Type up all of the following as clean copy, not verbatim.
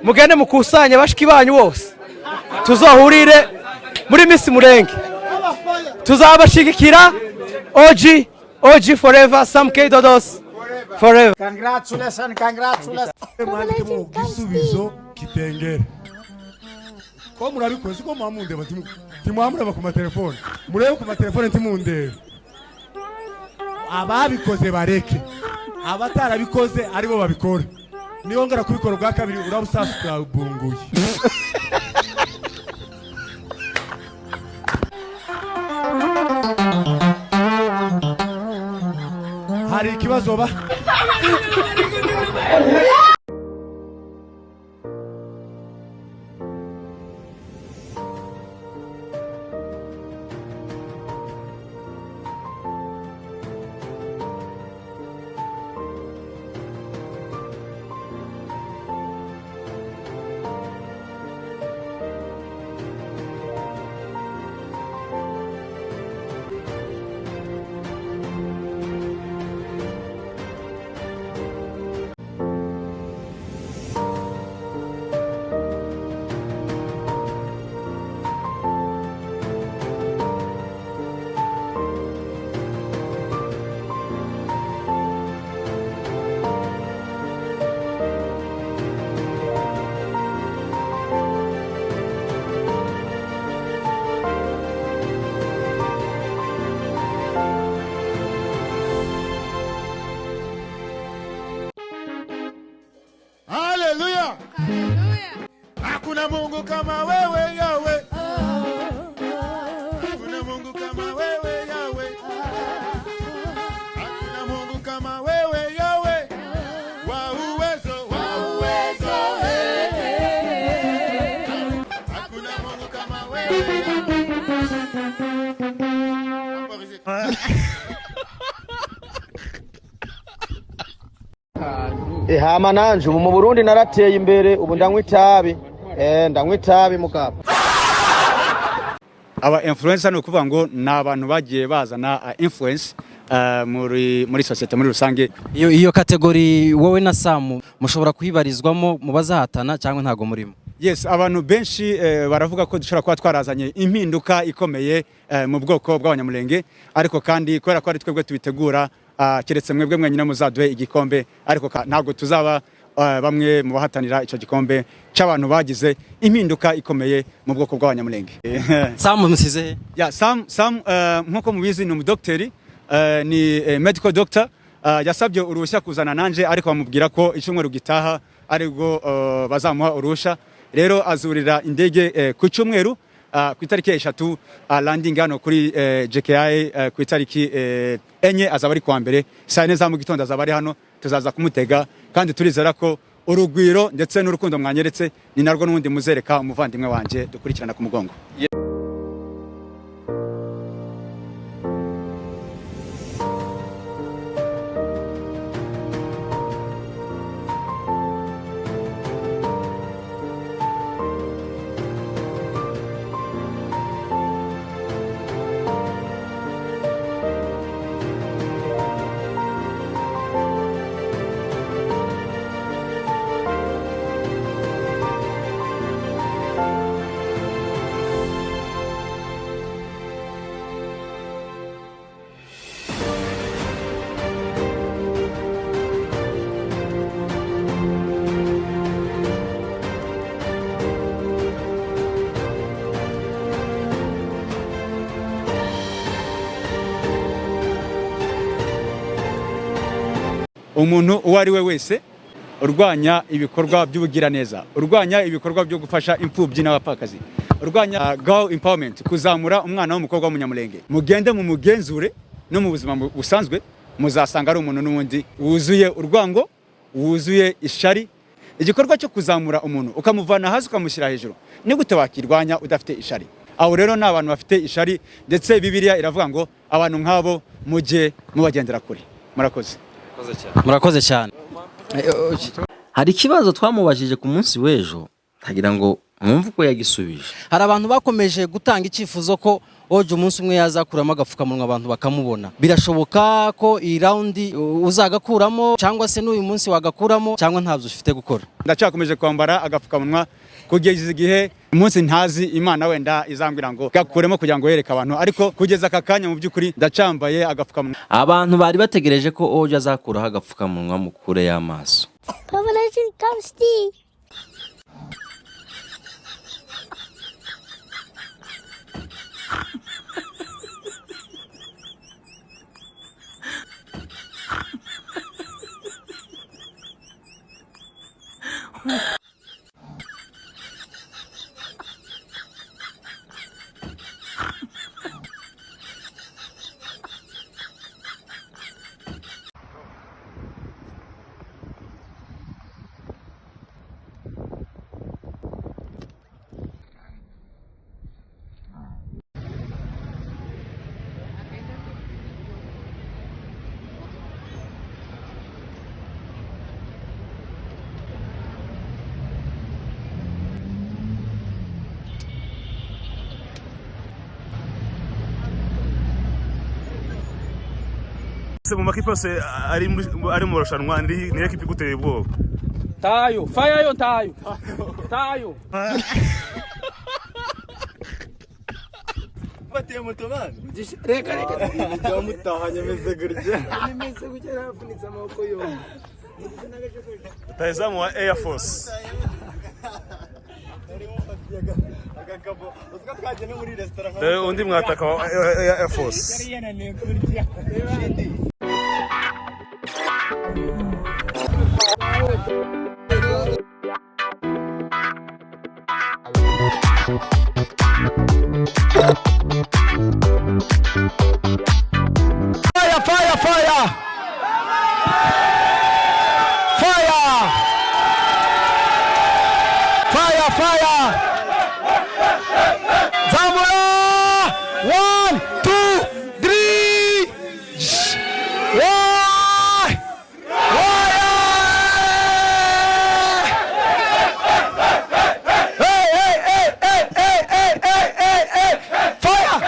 mugende mukusanye bashiki banyu bose tuzohurire muri Miss Murenge tuzabashigikira OG forever CYUMWERU dodos forever. Congratulations. Gisubizo kitengere ko murabikoze ko mwamundeba timwamureba ku matelefone murebe ku matelefone timundeba ababikoze bareke abatarabikoze aribo babikora niyo ngara kubikora bwa kabiri urabusasa bwabunguye hari ikibazo ba Hakuna Mungu kama wewe Yahweh. Hakuna Mungu kama wewe Yahweh. Hakuna Mungu kama wewe Yahweh. Wa uwezo. Hakuna Mungu kama wewe Hama nanje mu Burundi narateye imbere ubu ndanywa itabi ndanywa itabi mugabo. Aba influencer no kuvuga ngo nabantu bagiye bazana influence muri societe muri rusange. Iyo kategori wowe na Sam mushobora kuhibarizwamo mu bazahatana cyangwa ntago murimo? Yes, abantu benshi baravuga ko dushobora kuba twarazanye impinduka ikomeye mu bwoko bw'abanyamulenge, ariko kandi kubera ko ari twebwe tubitegura keretse mwebwe mwenyine muzaduhe igikombe, ariko ntago tuzaba bamwe mu bahatanira ico gikombe c'abantu bagize impinduka ikomeye mu bwoko bw'abanyamulenge. Sam musize ya Sam nkuko mubizi ni umudoktori, ni medical doctor, yasabye uruhushya kuzana nanje, ariko bamubwira ko icyumweru gitaha aribwo bazamuha uruhushya. Rero azurira indege ku cyumweru ku itariki 3 landing hano kuri JKI ku itariki 4 azaba ari kwa mbere saa 4 za mu gitondo azaba ari hano, tuzaza kumutega kandi turizera ko urugwiro ndetse n'urukundo mwanyeretse ni narwo n'undi muzereka umuvandimwe wanje dukurikirana ku mugongo. Umuntu uwo ari we wese urwanya ibikorwa by'ubugiraneza, urwanya ibikorwa byo gufasha imfubyi n'abapfakazi, urwanya girl empowerment, kuzamura umwana w'umukobwa w'umunyamulenge, mugende mu mugenzure no mu buzima busanzwe muzasanga ari umuntu n'ubundi wuzuye urwango, wuzuye ishari. Igikorwa cyo kuzamura umuntu ukamuvana hasi ukamushyira hejuru, ni gute wakirwanya udafite ishari? Aho rero n'abantu bafite ishari, ndetse Bibiliya iravuga ngo abantu nk'abo mujye mubagendera kure. Murakoze. Murakoze cyane. Hari ikibazo twamubajije ku munsi w'ejo, tagira ngo mwumve uko yagisubije. Hari abantu bakomeje gutanga icyifuzo ko oje umunsi umwe yazakuramo agapfukamunwa abantu bakamubona. Birashoboka ko iyi round uzagakuramo cyangwa se n'uyu munsi wagakuramo cyangwa ntabyo ufite gukora? Ndacyakomeje kwambara agapfukamunwa kugeza igihe umunsi ntazi Imana wenda izambwira ngo gakuremo kugira ngo yereke abantu, ariko kugeza aka kanya mu by'ukuri ndacambaye agapfukamunwa. Abantu bari bategereje ko oje azakuraho agapfukamunwa mu kure y'amaso. Mu makipe yose ari mu rushanwa niyo kipe iguteye ubwoba? Tayo, fire yo tayo. Tayo. Batiye moto man. Reka nijya mutahanye meze gurya. Nimeze gurya rafunitse amaboko yombi. Tayezamu wa Air Force. Undi mwataka wa Air Force. Fire! Zamura! 1, 2, 3! Why? Hey! Fire!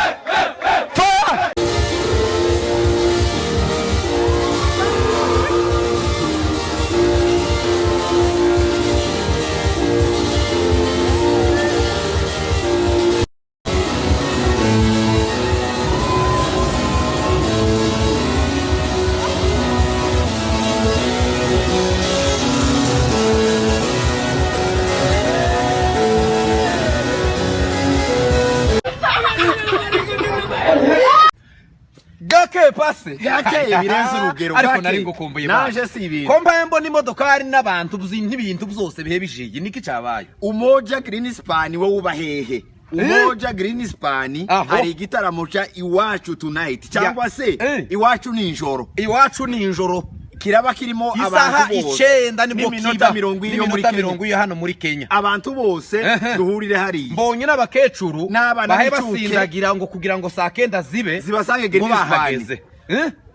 Gake pase. Gake birenze urugero. Ariko nari ngukumbuye ba. Naje si ibintu. Kompa mbona imodoka hari n'abantu n'ibintu byose bihe bijiye niki cyabaye. Umoja Greenspan wo ubahehe. Umoja Greenspan hari igitaramo cya Iwacu Tonight cyangwa se Iwacu Ninjoro. Iwacu Ninjoro kiraba kirimo abantu bose. Isaha 9 nibwo kiba 40 hano muri Kenya. Abantu bose duhurire hari. Mbonye n'abakecuru bahe basindagira ngo kugira ngo saa 9 zibe zibasange Greenspan.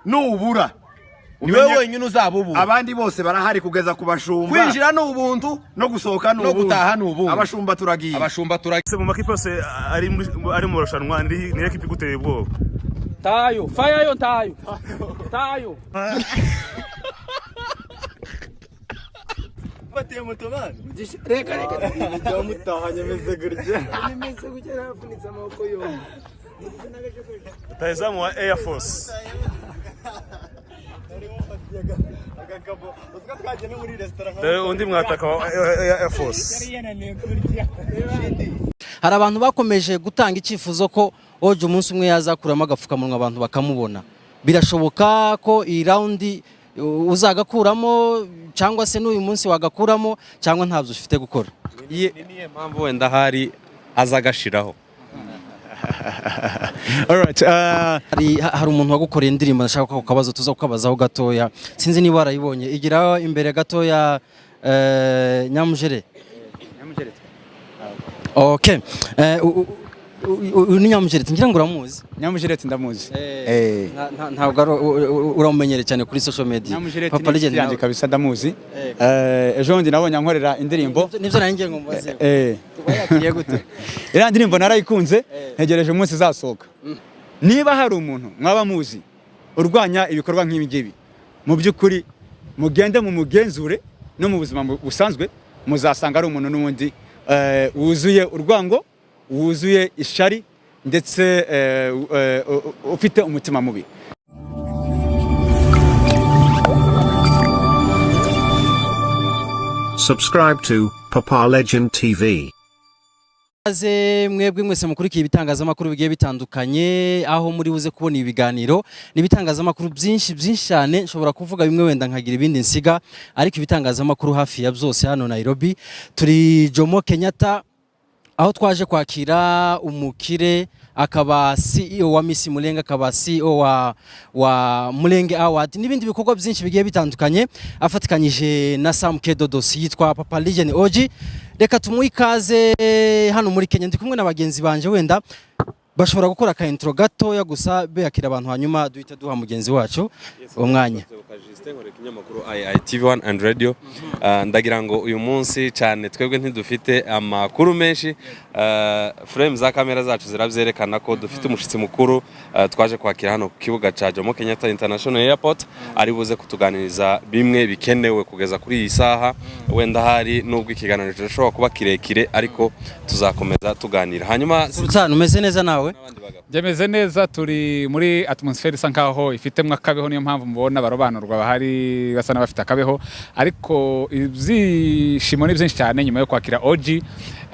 Nubura niwe wenyine uzabubu. Abandi bose barahari kugeza kubashumba. Kwinjira no ubuntu no gusohoka no gutaha no ubuntu. Abashumba turagiye. Mu makipe yose ari mu rushanwa niyo kipe iguteye ubwoba? Tayo, fire yo tayo. Tayo. Batiye moto man. Reka nijya mutahanye meze gurya. Nimeze gurya rafunitse amaboko yombi. Tayezamu wa Air Force. Undi mwataka wa Air Force. Hari abantu bakomeje gutanga icyifuzo ko oje umunsi umwe yazakuramo agapfukamunwa abantu bakamubona. Birashoboka ko iyi round uzagakuramo cyangwa se n'uyu munsi wagakuramo cyangwa ntabyo ufite gukora? Niye mpamvu wenda hari azagashiraho. Alright, hari umuntu wagukoreye indirimbo ndashaka ko kabazo tuza kukabazaho gatoya. Sinzi niba warayibonye. Igira imbere gatoya Nyamujere. Okay. Ni Nyamujereti ngira ngo uramuzi. Nyamujereti ndamuzi. Ntabwo uramumenyere cyane kuri social media. Papa Legend yanjye kabisa ndamuzi. Ejo bundi nabonye ankorera indirimbo. Nivyo nanjye ngo mbaze. Yakiriye gute? Iriya ndirimbo narayikunze ntegereje umunsi izasohoka. Niba hari umuntu mwaba muzi urwanya ibikorwa nk'ibi ngibi, mu by'ukuri mugende mu mugenzure no mu buzima busanzwe muzasanga ari umuntu n'ubundi wuzuye urwango, wuzuye ishari ndetse ufite umutima mubi. Subscribe to Papa Legend TV. Mwebwe mwese mukurikiye ibitangazamakuru bigiye bitandukanye, aho muri buze kubona ibiganiro n'ibitangazamakuru byinshi cyane. Nshobora kuvuga bimwe wenda nkagira ibindi nsiga, ariko ibitangazamakuru hafi ya byose hano Nairobi. Turi Jomo Kenyatta, aho twaje kwakira umukire akaba CEO wa Miss Mulenge, akaba CEO wa Mulenge Award n'ibindi bikorwa byinshi bigiye bitandukanye, afatikanyije na Sam Kedodosi yitwa Papa Legend OG. Reka tumuhe ikaze hano muri Kenya. Ndi kumwe na bagenzi banje, wenda bashobora gukora ka intro gatoya gusa beyakira abantu, hanyuma duhita duha mugenzi wacu umwanya. Kinyamakuru IITV1 and radio. Ndagira ngo uyu munsi cyane twebwe ntidufite amakuru menshi, frame za kamera zacu zirabyerekana ko dufite umushitsi mukuru twaje kwakira hano ku kibuga ca Jomo Kenyatta International Airport, ari buze kutuganiriza bimwe bikenewe kugeza kuri iyi saha. Wenda hari nubwo ikiganiro gishobora kuba kirekire, ariko tuzakomeza tuganira. Hanyuma Sultan, umeze neza nawe? Jemeze neza, turi muri atmosphere isa nkaho ifitemwe akabeho, niyo mpamvu mubona barobanurwa bahari basa n'abafite akabeho, ariko ibyishimo ni byinshi cyane nyuma yo kwakira OG.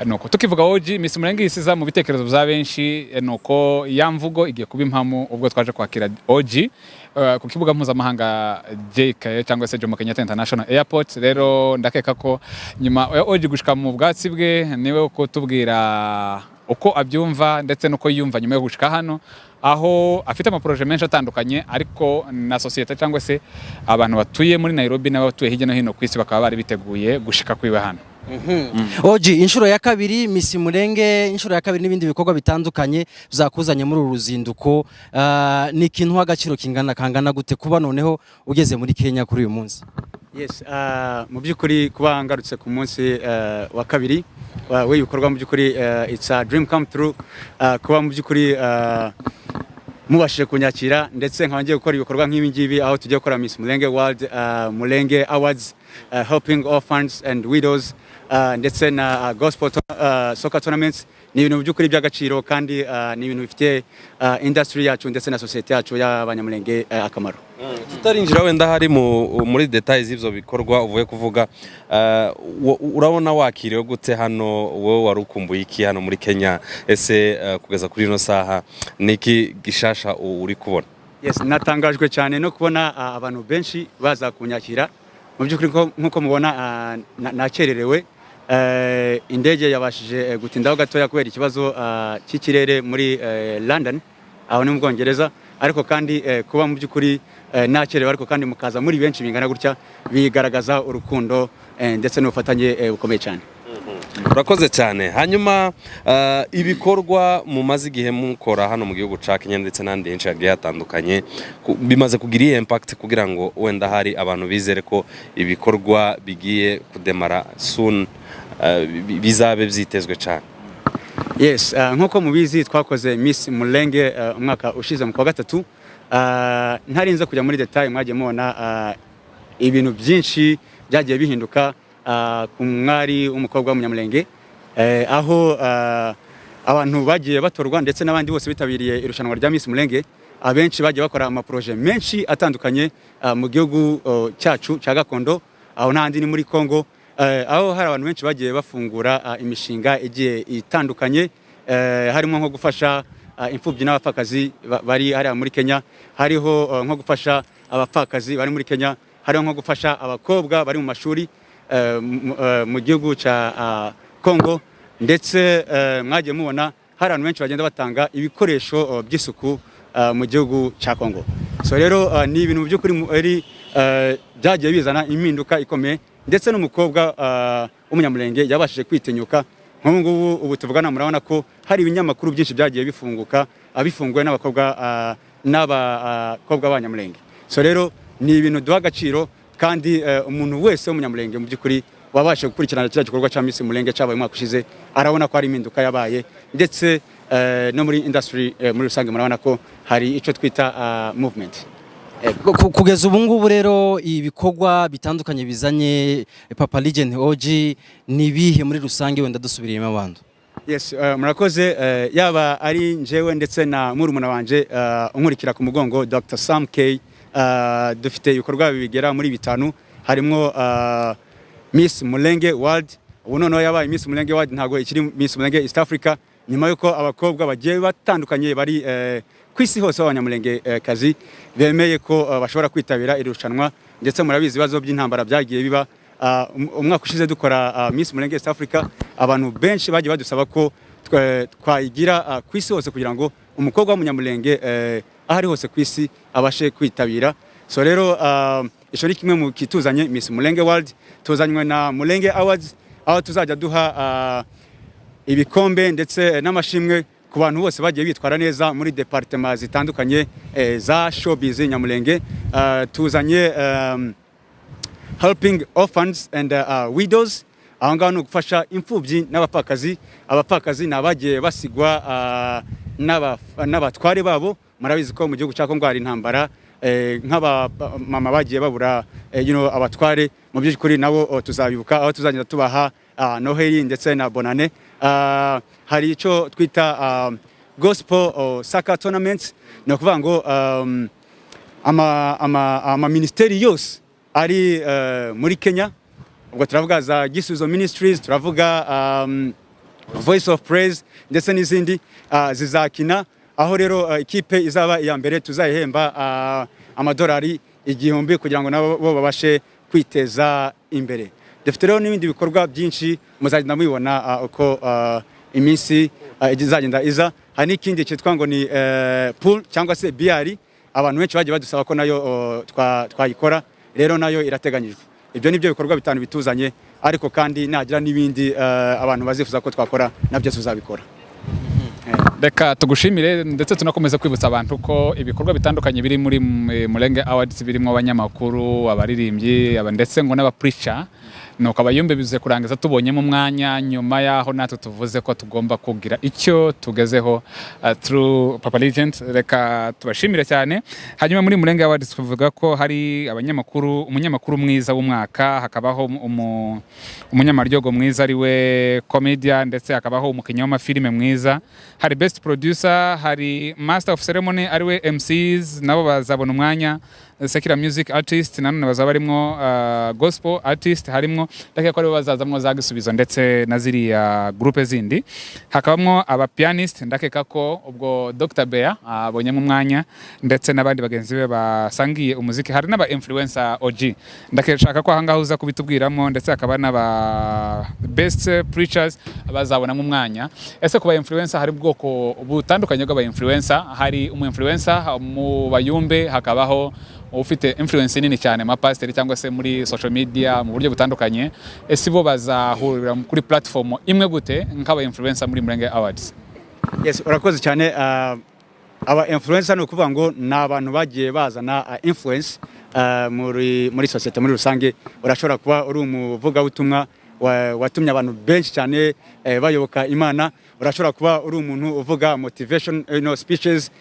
Nuko tukivuga OG, Miss Mulenge isiza mu bitekerezo bya benshi, nuko yamvugo igiye kuba impamo ubwo twaje kwakira OG ku kibuga mpuzamahanga ZISEKEJE cyangwa se Jomo Kenyatta International Airport. Rero ndakeka ko nyuma ya OG gushika mu bwatsi bwe niwe uko tubwira uko abyumva ndetse nuko yumva nyuma yo gushika hano, aho afite amaproje menshi atandukanye, ariko na societe cyangwa se abantu batuye muri Nairobi n'abatuye hirya no hino ku isi bakaba bari biteguye gushika kwiwe hano. OG, inshuro ya kabiri Miss Mulenge, inshuro ya kabiri n'ibindi bikorwa bitandukanye bizakuzanye muri uru ruzinduko, ni ikintu agaciro kangana gute kuba noneho ugeze muri Kenya kuri uyu munsi? Yes, mu by'ukuri kuba ngarutse ku munsi wa kabiri w'ibikorwa, mu by'ukuri it's a dream come true, kuba mu by'ukuri mubashije kunyakira ndetse nkaba ngiye gukora ibikorwa nk'ibi ngibi, aho tugiye gukora Miss Mulenge World Mulenge Awards, helping orphans and widows, ndetse na gospel soccer tournaments. Ni ibintu by'ukuri by'agaciro, kandi ni ibintu bifite industry yacu ndetse na society yacu y'abanyamulenge akamaro. Tutarinjira wenda hari muri details z'ibyo bikorwa uvuye kuvuga, urabona wakiriwe gute hano? Wowe warukumbuye iki hano muri Kenya? Ese kugeza kuri ino saha niki gishasha uri kubona? Yes, natangajwe cyane no kubona abantu benshi baza kunyakira. Mu by'ukuri nkuko mubona nakererewe, indege yabashije gutindaho gatoya kubera ikibazo cy'ikirere muri London, aho ni mu Bwongereza, ariko kandi kuba mu by'ukuri nakerewe ariko kandi mukaza muri benshi bingana gutya bigaragaza urukundo ndetse n'ubufatanye bukomeye cyane. Urakoze cyane. Hanyuma ibikorwa mumaze igihe mukora hano mu gihugu ca Kenya ndetse n'andi henshi hagiye hatandukanye, bimaze kugira impact kugira ngo wenda hari abantu bizere ko ibikorwa bigiye kudemara soon, bizabe byitezwe cyane? Yes, nkuko mubizi twakoze Miss Mulenge umwaka ushize mu kwa gatatu. Ntarinze kujya muri detail, mwagiye mubona ibintu byinshi byagiye bihinduka ku mwari w'umukobwa w'umunyamulenge, aho abantu bagiye batorwa ndetse n'abandi bose bitabiriye irushanwa rya Miss Mulenge. Abenshi bagiye bakora amaproje menshi atandukanye mu gihugu cyacu cya gakondo, aho n'ahandi ni muri Congo, aho hari abantu benshi bagiye bafungura imishinga igiye itandukanye, harimo nko gufasha imfubyi n'abapfakazi bari hariya muri Kenya, hariho nko gufasha abapfakazi bari muri Kenya, hariho nko gufasha abakobwa bari mu mashuri mu gihugu cya Congo, ndetse mwagiye mubona hari abantu benshi bagenda batanga ibikoresho by'isuku mu gihugu cya Congo. So rero ni ibintu by'ukuri byagiye bizana impinduka ikomeye, ndetse n'umukobwa w'umunyamulenge yabashije kwitinyuka ngubu ubu tuvugana murabona ko hari ibinyamakuru byinshi byagiye bifunguka abifunguwe n'abakobwa b'Abanyamulenge. So rero ni ibintu duha agaciro kandi umuntu wese w'umunyamulenge mu by'ukuri wabasha gukurikirana kiriya gikorwa cya Miss Mulenge cyabaye umwaka ushize arabona ko hari impinduka yabaye ndetse no muri industry muri rusange murabona ko hari icyo twita movement. Kugeza ubu ngubu rero ibikorwa bitandukanye bizanye Papa Legend OG nibihe muri rusange wenda dusubiriyemo abantu? Yes, murakoze yaba ari njewe ndetse na murumuna wanje unkurikira ku mugongo Dr. Sam K. Dufite ibikorwa bigera muri 5 harimo Miss Mulenge World. Ubu noneho yabaye Miss Mulenge World ntago ikiri Miss Mulenge East Africa nyuma yuko abakobwa bagiye batandukanye bari kwisi hose abanyamulenge kazi bemeye ko bashobora kwitabira irushanwa ndetse murabizi ibibazo by'intambara byagiye biba umwaka ushize dukora Miss Mulenge East Africa abantu benshi bagiye badusaba ko twayigira kwisi hose kugira ngo umukobwa w'umunyamulenge ahari hose kwisi abashe kwitabira. So rero ico ni kimwe mu kituzanye Miss Mulenge World tuzanywe na Mulenge Awards aho tuzajya duha ibikombe ndetse n'amashimwe ku bantu bose bagiye bitwara neza muri departement zitandukanye za showbiz Nyamulenge. Tuzanye helping orphans and widows aho ngaho no gufasha imfubyi n'abapfakazi. Abapfakazi nabagiye basigwa n'abatware babo murabizi ko mu gihugu cya Kongo hari intambara nk'aba mama bagiye babura abatware mu by'ukuri nabo tuzabibuka aho tuzagenda tubaha Noheli ndetse na Bonane. Hari icyo twita gospel soccer tournaments no kuvuga ngo ama ministeri yose ari muri Kenya ubwo turavuga za Gisubizo Ministries turavuga Voice of Praise ndetse n'izindi zizakina aho rero ikipe izaba iya mbere tuzayihemba amadolari 1,000 kugira ngo nabo babashe kwiteza imbere. Dufite rero n'ibindi bikorwa byinshi muzagenda mubibona uko iminsi izagenda iza. Hari n'ikindi cyitwa ngo ni pool cyangwa se BR abantu benshi bagiye badusaba ko nayo twayikora rero nayo irateganyijwe. Ibyo nibyo bikorwa 5 bituzanye ariko kandi nagira n'ibindi abantu bazifuza ko twakora nabyo tuzabikora. Reka tugushimire ndetse tunakomeza kwibutsa abantu ko ibikorwa bitandukanye biri muri Mulenge Awards birimo abanyamakuru abaririmbyi ndetse ngo n'abapreacher nuko abayumbe bize kurangiza tubonyemo umwanya nyuma yaho natwe tuvuze ko tugomba kugira icyo tugezeho through Papa Legend. Reka tubashimire cyane. Hanyuma muri Mulenge Awards tuvuga ko hari umunyamakuru mwiza w'umwaka hakabaho umunyamaryogo mwiza ari we comedian ndetse hakabaho umukinnyi w'amafilime mwiza, hari best producer, hari master of ceremony ari we MCs nabo bazabona umwanya, secular music artist nanone bazaba barimo gospel artist harimo ndake ko ari bazazamwo za Gisubizo ndetse na ziri groupe zindi, hakabamwo aba pianist ndake kako ubwo Dr. Bea abonyemo umwanya ndetse nabandi bagenzi be basangiye umuziki, hari n'aba influencer OG ndake shaka ko ahangaho uza kubitubwiramo ndetse akaba n'aba best preachers bazabonamo umwanya. Ese kuba influencer hari bwoko butandukanye bw'aba influencer, hari influencer mu bayumbe hakabaho ufite influence nini cyane ma pastor cyangwa se muri social media mu buryo butandukanye. Ese bo bazahurira kuri platform imwe gute nk'aba influencer muri Mulenge Awards? Yes, urakoze cyane. Aba influencer no kuvuga ngo nabantu bagiye bazana influence muri society muri rusange. Urashobora kuba uri umuvuga butumwa watumye abantu benshi cyane bayoboka Imana, urashobora kuba uri umuntu uvuga motivation speeches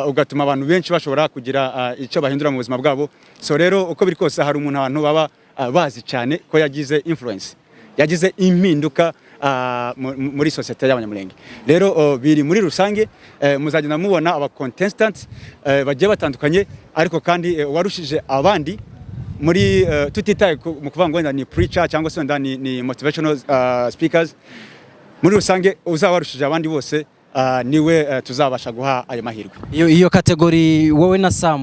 ugatuma abantu benshi bashobora kugira icyo bahindura mu buzima bwabo. So rero uko biri kose hari umuntu abantu baba bazi cyane ko yagize influence, yagize impinduka muri society y'abanyamulenge. Rero biri muri rusange muzagenda mubona aba contestants bagiye batandukanye ariko kandi warushije abandi muri tutitaye mu kuvuga ngo ni preacher cyangwa se ni motivational speakers. Muri rusange uzabarushije abandi bose niwe tuzabasha guha ayo mahirwe. Iyo kategori wowe na Sam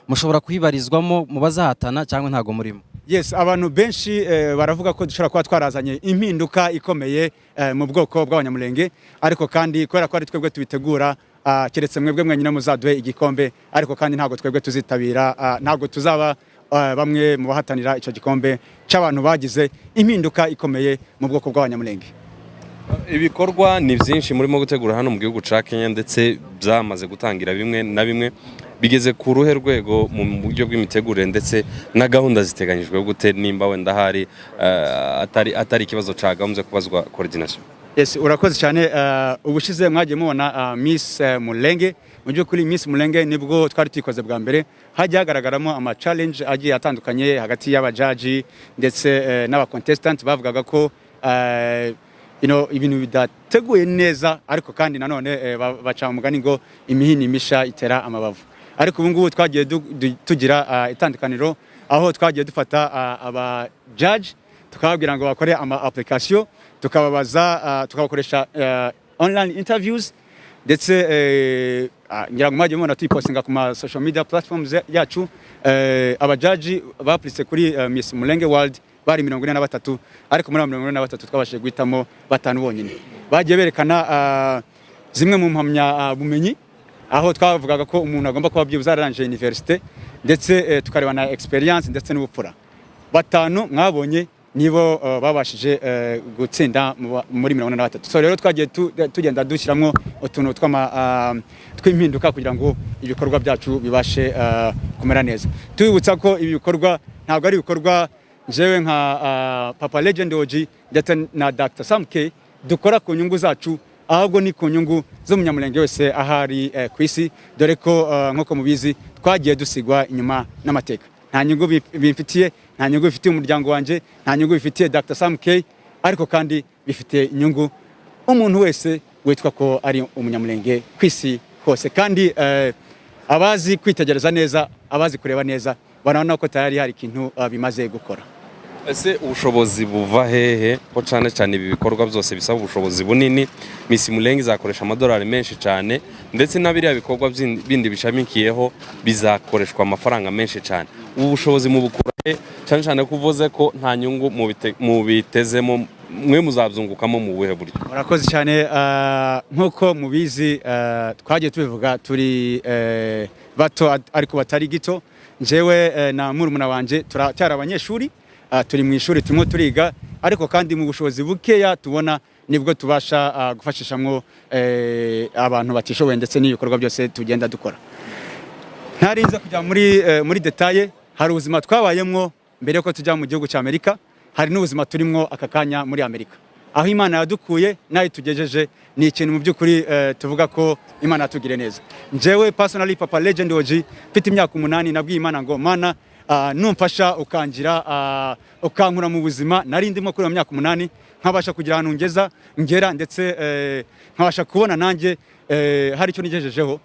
mushobora kuhibarizwamo mu bazahatana cyangwa ntago murimo? Yes, abantu benshi baravuga ko dushobora kuba twarazanye impinduka ikomeye mu bwoko bw'abanyamulenge ariko kandi kubera ko ari twebwe tubitegura keretse mwebwe mwenyine muzaduhe igikombe ariko kandi ntago twebwe tuzitabira, ntago tuzaba bamwe mu bahatanira icyo gikombe cy'abantu bagize impinduka ikomeye mu bwoko bw'abanyamulenge. ibikorwa ni byinshi murimo gutegura hano mu gihugu ca Kenya ndetse byamaze gutangira bimwe na bimwe bigeze ku ruhe rwego mu buryo bw'imitegurire ndetse na gahunda ziteganyijwe gute nimba wenda hari atari ikibazo cagambye kubazwa coordination. Yes, urakoze cyane. Ubushize mwagiye mubona Miss Mulenge. Mu by'ukuri Miss Mulenge nibwo twari twikoze bwa mbere, hajya hagaragaramo ama challenge agiye atandukanye hagati y'abajaji ndetse n'aba contestant bavugaga ko ibintu bidateguye neza, ariko kandi nanone baca umugani ngo imihini misha itera amabavu. Ariko ubu ngubu twagiye tugira itandukaniro aho twagiye dufata aba judge tukababwira ngo bakore ama application, tukababaza tukabakoresha online interviews ndetse ngira ngo mwagiye mubona tuyipostinga ku ma social media platforms yacu. Abajaji baplitse kuri Miss Mulenge World bari 43, ariko muri 43 twabashije guhitamo 5 bonyine. Bagiye berekana zimwe mu mpamya bumenyi, aho twavugaga ko umuntu agomba kuba byibuze arangije university ndetse tukareba na experience ndetse n'ubupfura. 5 mwabonye nibo babashije gutsinda muri 43. So rero twagiye tugenda dushyiramo utuntu tw'impinduka kugira ngo ibikorwa byacu bibashe kumera neza. Tubibutsa ko ibi bikorwa ntabwo ari ibikorwa jewe nka Papa Legend OG ndetse na Dr. Sam K dukora ku nyungu zacu, ahubwo ni ku nyungu z'umunyamulenge wese ahari ku isi, dore ko nk'uko mubizi twagiye dusigwa inyuma n'amateka. Nta nyungu bimfitiye, nta nyungu bifitiye umuryango wanje, nta nyungu bifitiye Dr. Sam K, ariko kandi bifitiye inyungu umuntu wese witwa ko ari umunyamulenge ku isi hose. Kandi abazi kwitegereza neza, abazi kureba neza, barabona ko tayari hari ikintu bimaze gukora. Ese ubushobozi buva hehe ko cyane cyane ibi bikorwa byose bisaba ubushobozi bunini? Miss Mulenge izakoresha amadolari menshi cyane, ndetse n'abiriya bikorwa bindi bishamikiyeho bizakoreshwa amafaranga menshi cyane. Ubu bushobozi mu bukurahe cyane cyane kuvuze ko nta nyungu mu bitezemo, mwe muzabyungukamo mu buhe buryo? Murakoze cyane. Nk'uko mubizi twagiye tubivuga turi bato ariko batari gito. Njewe na murumuna wanje turacyari abanyeshuri, turi mu ishuri turimo turiga, ariko kandi mu bushobozi bukeya tubona nibwo tubasha gufashishamwo abantu batishoboye ndetse n'ibikorwa byose tugenda dukora. Ntarinze kujya muri detaye. Hari ubuzima twabayemwo mbere yuko tujya mu gihugu cy'Amerika, hari n'ubuzima turimo aka kanya muri Amerika. Aho Imana yadukuye nayo tugejeje ni ikintu mu by'ukuri tuvuga ko Imana yatugire neza. Njewe personally Papa Legend OG mfite imyaka 8 nabwiye Imana ngo Mana numfasha ukangira ukankura mu buzima nari ndimo kuri myaka 8, nkabasha kugira ahantu ngera ndetse nkabasha kubona nanjye hari icyo nigejejeho,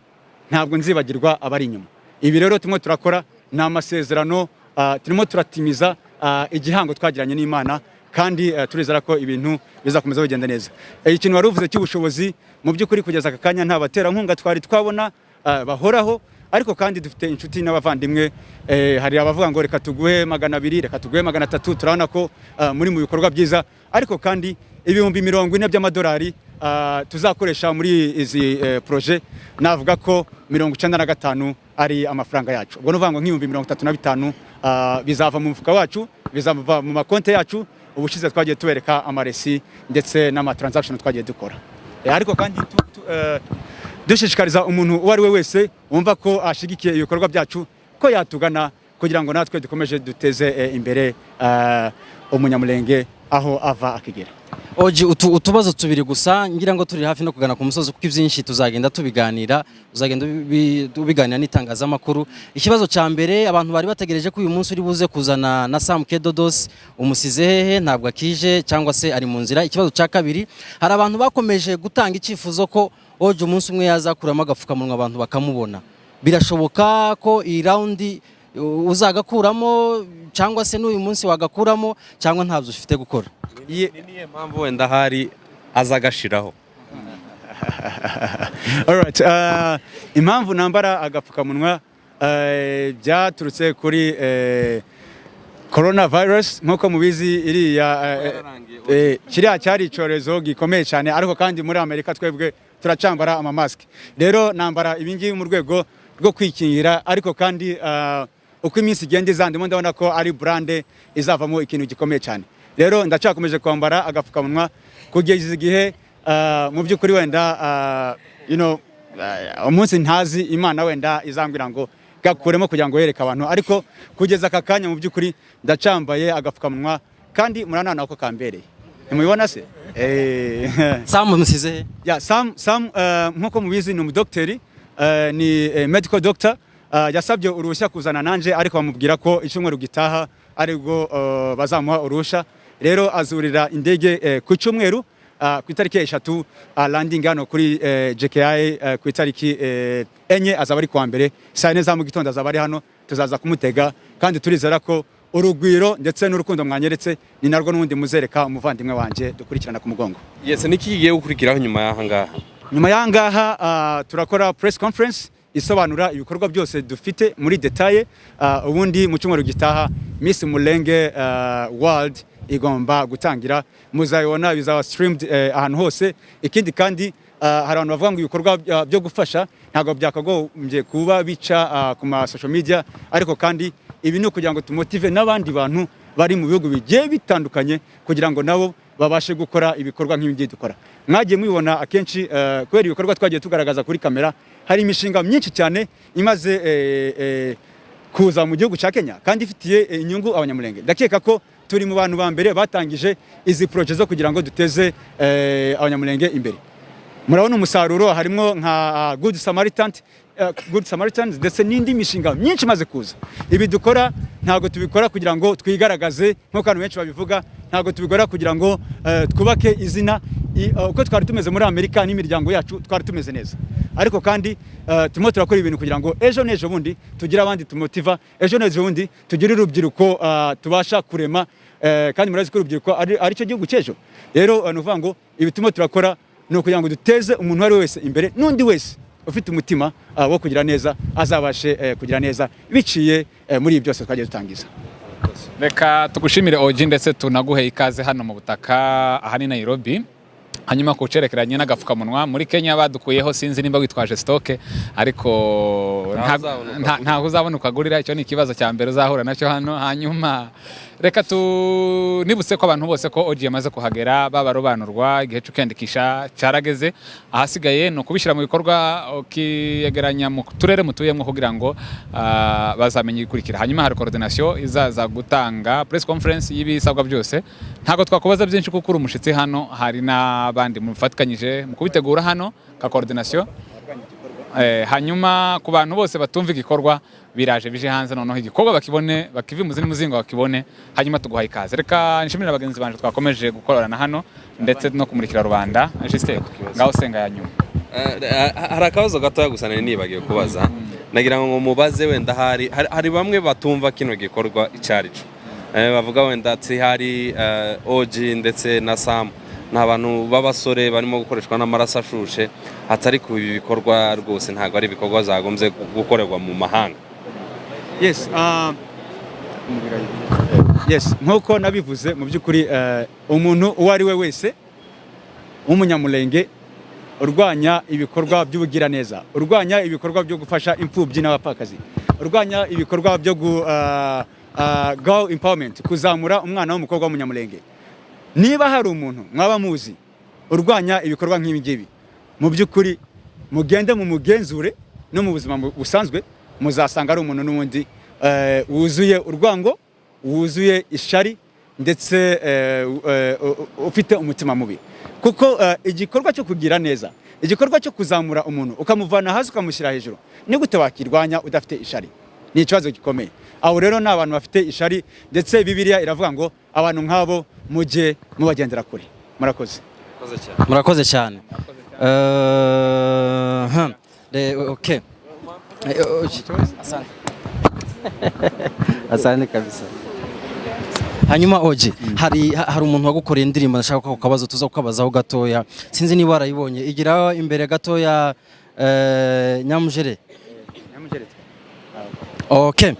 ntabwo nzibagirwa abari inyuma. Ibi rero turimo turakora ni amasezerano, turimo turatimiza igihango twagiranye n'Imana, kandi turizera ko ibintu bizakomeza bigenda neza. Ikintu wari uvuze cy'ubushobozi mu by'ukuri kugeza aka kanya nta baterankunga twari twabona bahoraho, ariko kandi dufite inshuti n'abavandimwe. Hari abavuga ngo reka tuguhe 200, reka tuguhe 300, turabona ko muri mu bikorwa byiza, ariko kandi ibihumbi 40 by'amadolari tuzakoresha muri izi projet, navuga ko 95 ari amafaranga yacu. Ubwo nuvuga ngo nk'ibihumbi 35 bizava mu mufuka wacu, bizava mu makonte yacu. Ubushize twagiye tubereka amaresi ndetse n'ama transaction twagiye dukora. Ariko kandi dushishikariza umuntu uwo ari we wese wumva ko ashigikiye ibikorwa byacu ko yatugana kugira ngo natwe dukomeje duteze imbere umunyamulenge aho ava akigera. Oji utubazo tubiri gusa, ngira ngo turi hafi no kugana ku musozi kuko ibyinshi tuzagenda tubiganira, uzagenda ubiganira n'itangazamakuru. Ikibazo cya mbere, abantu bari bategereje ko uyu munsi uri buze kuzana na Sam K Dodos, umusize hehe? Ntabwo akije cyangwa se ari mu nzira. Ikibazo cya kabiri, hari abantu bakomeje gutanga icyifuzo ko Oji umunsi umwe yazakuramo agapfukamunwa abantu bakamubona. Birashoboka ko iyi round uzagakuramo cyangwa se n'uyu munsi wagakuramo, cyangwa ntabyo ufite gukora? Niye mpamvu wenda hari azagashiraho. Alright, impamvu nambara agapfukamunwa byaturutse kuri coronavirus. Nk'uko mubizi iriya kiriya cyari icyorezo gikomeye cyane, ariko kandi muri Amerika twebwe turacambara amamask. Rero nambara ibingibi mu rwego rwo kwikingira, ariko kandi uko iminsi igenda izandimo ndabona ko ari brand izavamo ikintu gikomeye cyane. rero ndacyakomeje kwambara agapfukamunwa kugeza igihe mu by'ukuri wenda umunsi ntazi Imana wenda izambwira ngo gakuremo kugira ngo yereke abantu, ariko kugeza aka kanya mu by'ukuri ndacambaye agapfukamunwa kandi muranana uko kambereye. Nimubibona se? Sam musize ya Sam nkuko mubizi ni umudokiteri, ni medical doctor, yasabye uruhushya kuzana nanje ariko bamubwira ko icyumweru gitaha aribwo bazamuha uruhushya. Rero azurira indege ku cyumweru ku itariki 3 landing hano kuri JKI ku itariki 4 azaba ari kuwa mbere saa 4 za mu gitondo azaba ari hano, tuzaza kumutega kandi turizera ko urugwiro ndetse n'urukundo mwanyeretse ni narwo n'undi muzereka umuvandimwe wanje dukurikirana ku mugongo. Yes, niki kigiye gukurikiraho nyuma y'ahangaha? Nyuma y'ahangaha turakora press conference isobanura ibikorwa byose dufite muri detail. Ubundi mu cyumweru gitaha Miss Mulenge World igomba gutangira, muzayibona bizaba streamed ahantu hose. Ikindi kandi hari abantu bavuga ngo ibikorwa byo gufasha ntago byakagombye kuba bica ku ma social media, ariko kandi ibi ni kugira ngo tumotive n'abandi bantu bari mu bihugu bigiye bitandukanye kugira ngo nabo babashe gukora ibikorwa nk'ibi dukora. Mwagiye mubibona akenshi kubera ibikorwa twagiye tugaragaza kuri kamera, hari imishinga myinshi cyane imaze kuza mu gihugu cya Kenya kandi ifitiye inyungu abanyamulenge. Ndakeka ko turi mu bantu ba mbere batangije izi project zo kugira ngo duteze abanyamulenge imbere. Murabona umusaruro harimo nka Good Samaritans ndetse n'indi mishinga myinshi maze kuza. Ibi dukora ntago tubikora kugira ngo twigaragaze nk'uko abantu benshi babivuga, ntago tubikora kugira ngo twubake izina uko twari tumeze muri Amerika n'imiryango yacu twari tumeze neza, ariko kandi turimo turakora ibintu kugira ngo ejo n'ejo bundi tugira abandi tumotiva, ejo n'ejo bundi tugira urubyiruko tubasha kurema, kandi murazi ko urubyiruko ari cyo gihugu cyejo. Rero nuvuga ngo ibi turimo turakora no kugira ngo duteze umuntu wari wese imbere, n'undi wese ufite umutima wo kugira neza azabashe kugira neza biciye muri byose twagiye dutangiza. Reka tugushimire Oji ndetse tunaguhe ikaze hano mu butaka aha ni Nairobi. Hanyuma kucerekeranye n'agapfukamunwa muri Kenya badukuyeho, sinzi nimba witwaje stock, ariko nta uzabona ukagurira. Icyo ni ikibazo cya mbere uzahura nacyo hano. Hanyuma reka nibutse ko abantu bose ko Oji yamaze kuhagera babarobanurwa, igihe cyo kwiyandikisha cyarageze, ahasigaye no kubishyira mu bikorwa ukiyegeranya mu turere mutuyemo kugira ngo bazamenye ikurikira. Hanyuma hari coordination izaza gutanga press conference y'ibisabwa byose. Ntago twakubaza byinshi kuko uri umushitsi hano, hari n'abandi mufatikanyije mu kubitegura hano ka coordination. Hanyuma ku bantu bose batumva igikorwa biraje bije hanze, noneho igikorwa bakibone, bakive mu zindi muzingo bakibone, hanyuma tuguha ikaze. Reka nshimira abagenzi banje twakomeje gukorana hano ndetse no kumurikira rubanda. Juste ngaho senga ya nyuma. Hari akabazo gatoya gusa nibagiye kubaza, nagira ngo mubaze wenda hari bamwe batumva kino gikorwa icarico, bavuga wenda ati hari Oji ndetse na Sam n'abantu b'abasore barimo gukoreshwa n'amaraso ashushe, atari ku ibi bikorwa rwose ntago ari ibikorwa zagombye gukorerwa mu mahanga. Yes, nkuko nabivuze mu by'ukuri umuntu uwo ari we wese w'umunyamulenge urwanya ibikorwa by'ubugira neza, urwanya ibikorwa byo gufasha imfubyi n'abapfakazi, urwanya ibikorwa byo girl empowerment, kuzamura umwana w'umukobwa w'umunyamulenge. Niba hari umuntu mwaba muzi urwanya ibikorwa nk'ibi ngibi, mu by'ukuri mugende mu mugenzure no mu buzima busanzwe muzasanga ari umuntu n'ubundi wuzuye urwango, wuzuye ishari ndetse ufite umutima mubi. Kuko igikorwa cyo kugira neza, igikorwa cyo kuzamura umuntu ukamuvana hasi ukamushyira hejuru, ni gute wakirwanya udafite ishari? Ni ikibazo gikomeye. Aho rero ni abantu bafite ishari, ndetse Bibiliya iravuga ngo abantu nk'abo mujye mubagendera kure. Murakoze. Murakoze cyane. Okay. Asante kabisa. Hanyuma Oji, hari umuntu wagukoreye indirimbo ndashaka ko kabazo tuza kukabazaho gatoya. Sinzi niba warayibonye. Igira imbere gatoya Nyamujere. Okay.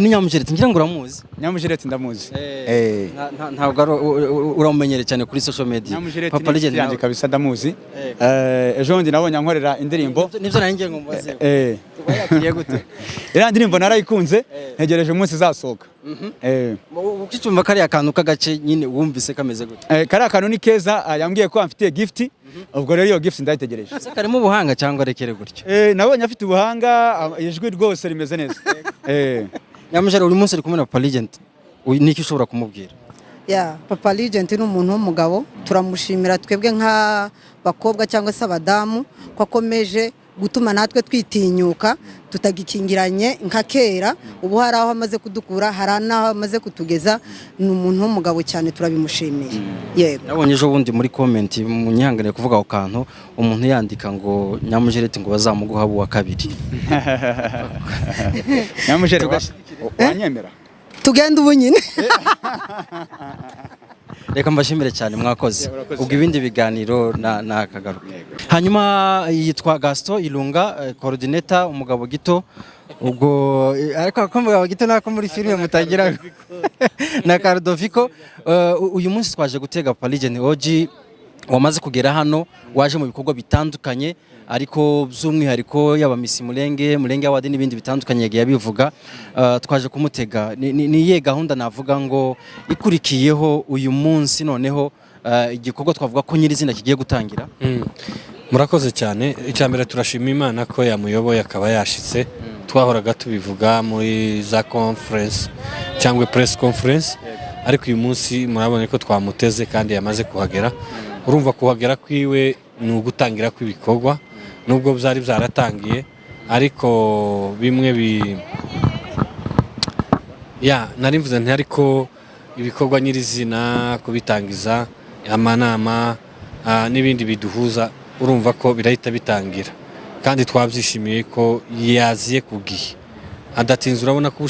Ni Nyamujereti ngira ngo uramuzi. Nyamujereti ndamuzi. Ntabwo uramumenyere cyane kuri social media. Papa Legend yanje kabisa ndamuzi. Ejo ndi nabonye ankorera indirimbo. Nivyo nanjye ngo mbaze. Yakiriye gute? Ira ndirimbo narayikunze ntegereje umunsi zasohoka. Ukicumva kari akantu kagace nyine wumvise kameze gute? Kari akantu ni keza yambwiye ko amfitiye gift. Ubwo rero iyo gift ndayitegereje. Karimo ubuhanga cyangwa rekere gutyo? Nabonye afite ubuhanga ijwi rwose rimeze neza. Nyamujara uri munsi ari kumwe na Papa Legend. Niki ushobora kumubwira? Papa Legend ni umuntu w'umugabo turamushimira twebwe nka bakobwa cyangwa se abadamu ko akomeje gutuma natwe twitinyuka tutagikingiranye nka kera ubu hari aho amaze kudukura hari naho amaze kutugeza ni umuntu w'umugabo cyane turabimushimiye. Yego nabonye ejo bundi muri comment munyihangane kuvuga ako kantu umuntu yandika ngo Nyamujereti ngo bazamuguha buwa kabiri. Nyamujereti wanyemera tugenda ubu nyine. Reka mbashimire cyane mwakoze ubwo ibindi biganiro nakagaruka. Hanyuma yitwa Gaston Ilunga coordinator umugabo gito ubwo ariko akomugabo gito nako muri filime mutagira na Cardoviko. Uyu munsi twaje gutega Papa Legend Oji wamaze kugera hano waje mu bikorwa bitandukanye ariko by'umwihariko yaba Miss Murenge awadi n'ibindi bitandukanye yagiye bivuga. Twaje kumutega ni ye gahunda navuga ngo ikurikiyeho uyu munsi noneho igikorwa twavuga ko nyirizina kigiye gutangira. Murakoze cyane icyambere turashima Imana ko yamuyoboye akaba yashitse twahoraga tubivuga muri za conference cyangwa press conference ariko uyu munsi murabona ko twamuteze kandi yamaze kuhagera. Urumva kuhagera kwiwe ni ugutangira kw'ibikorwa nubwo byari byaratangiye ariko bimwe narimvuze nti ariko ibikorwa nyirizina kubitangiza amanama n'ibindi biduhuza urumva ko birahita bitangira kandi twabyishimiye ko yaziye ku gihe adatinze. Urabona ko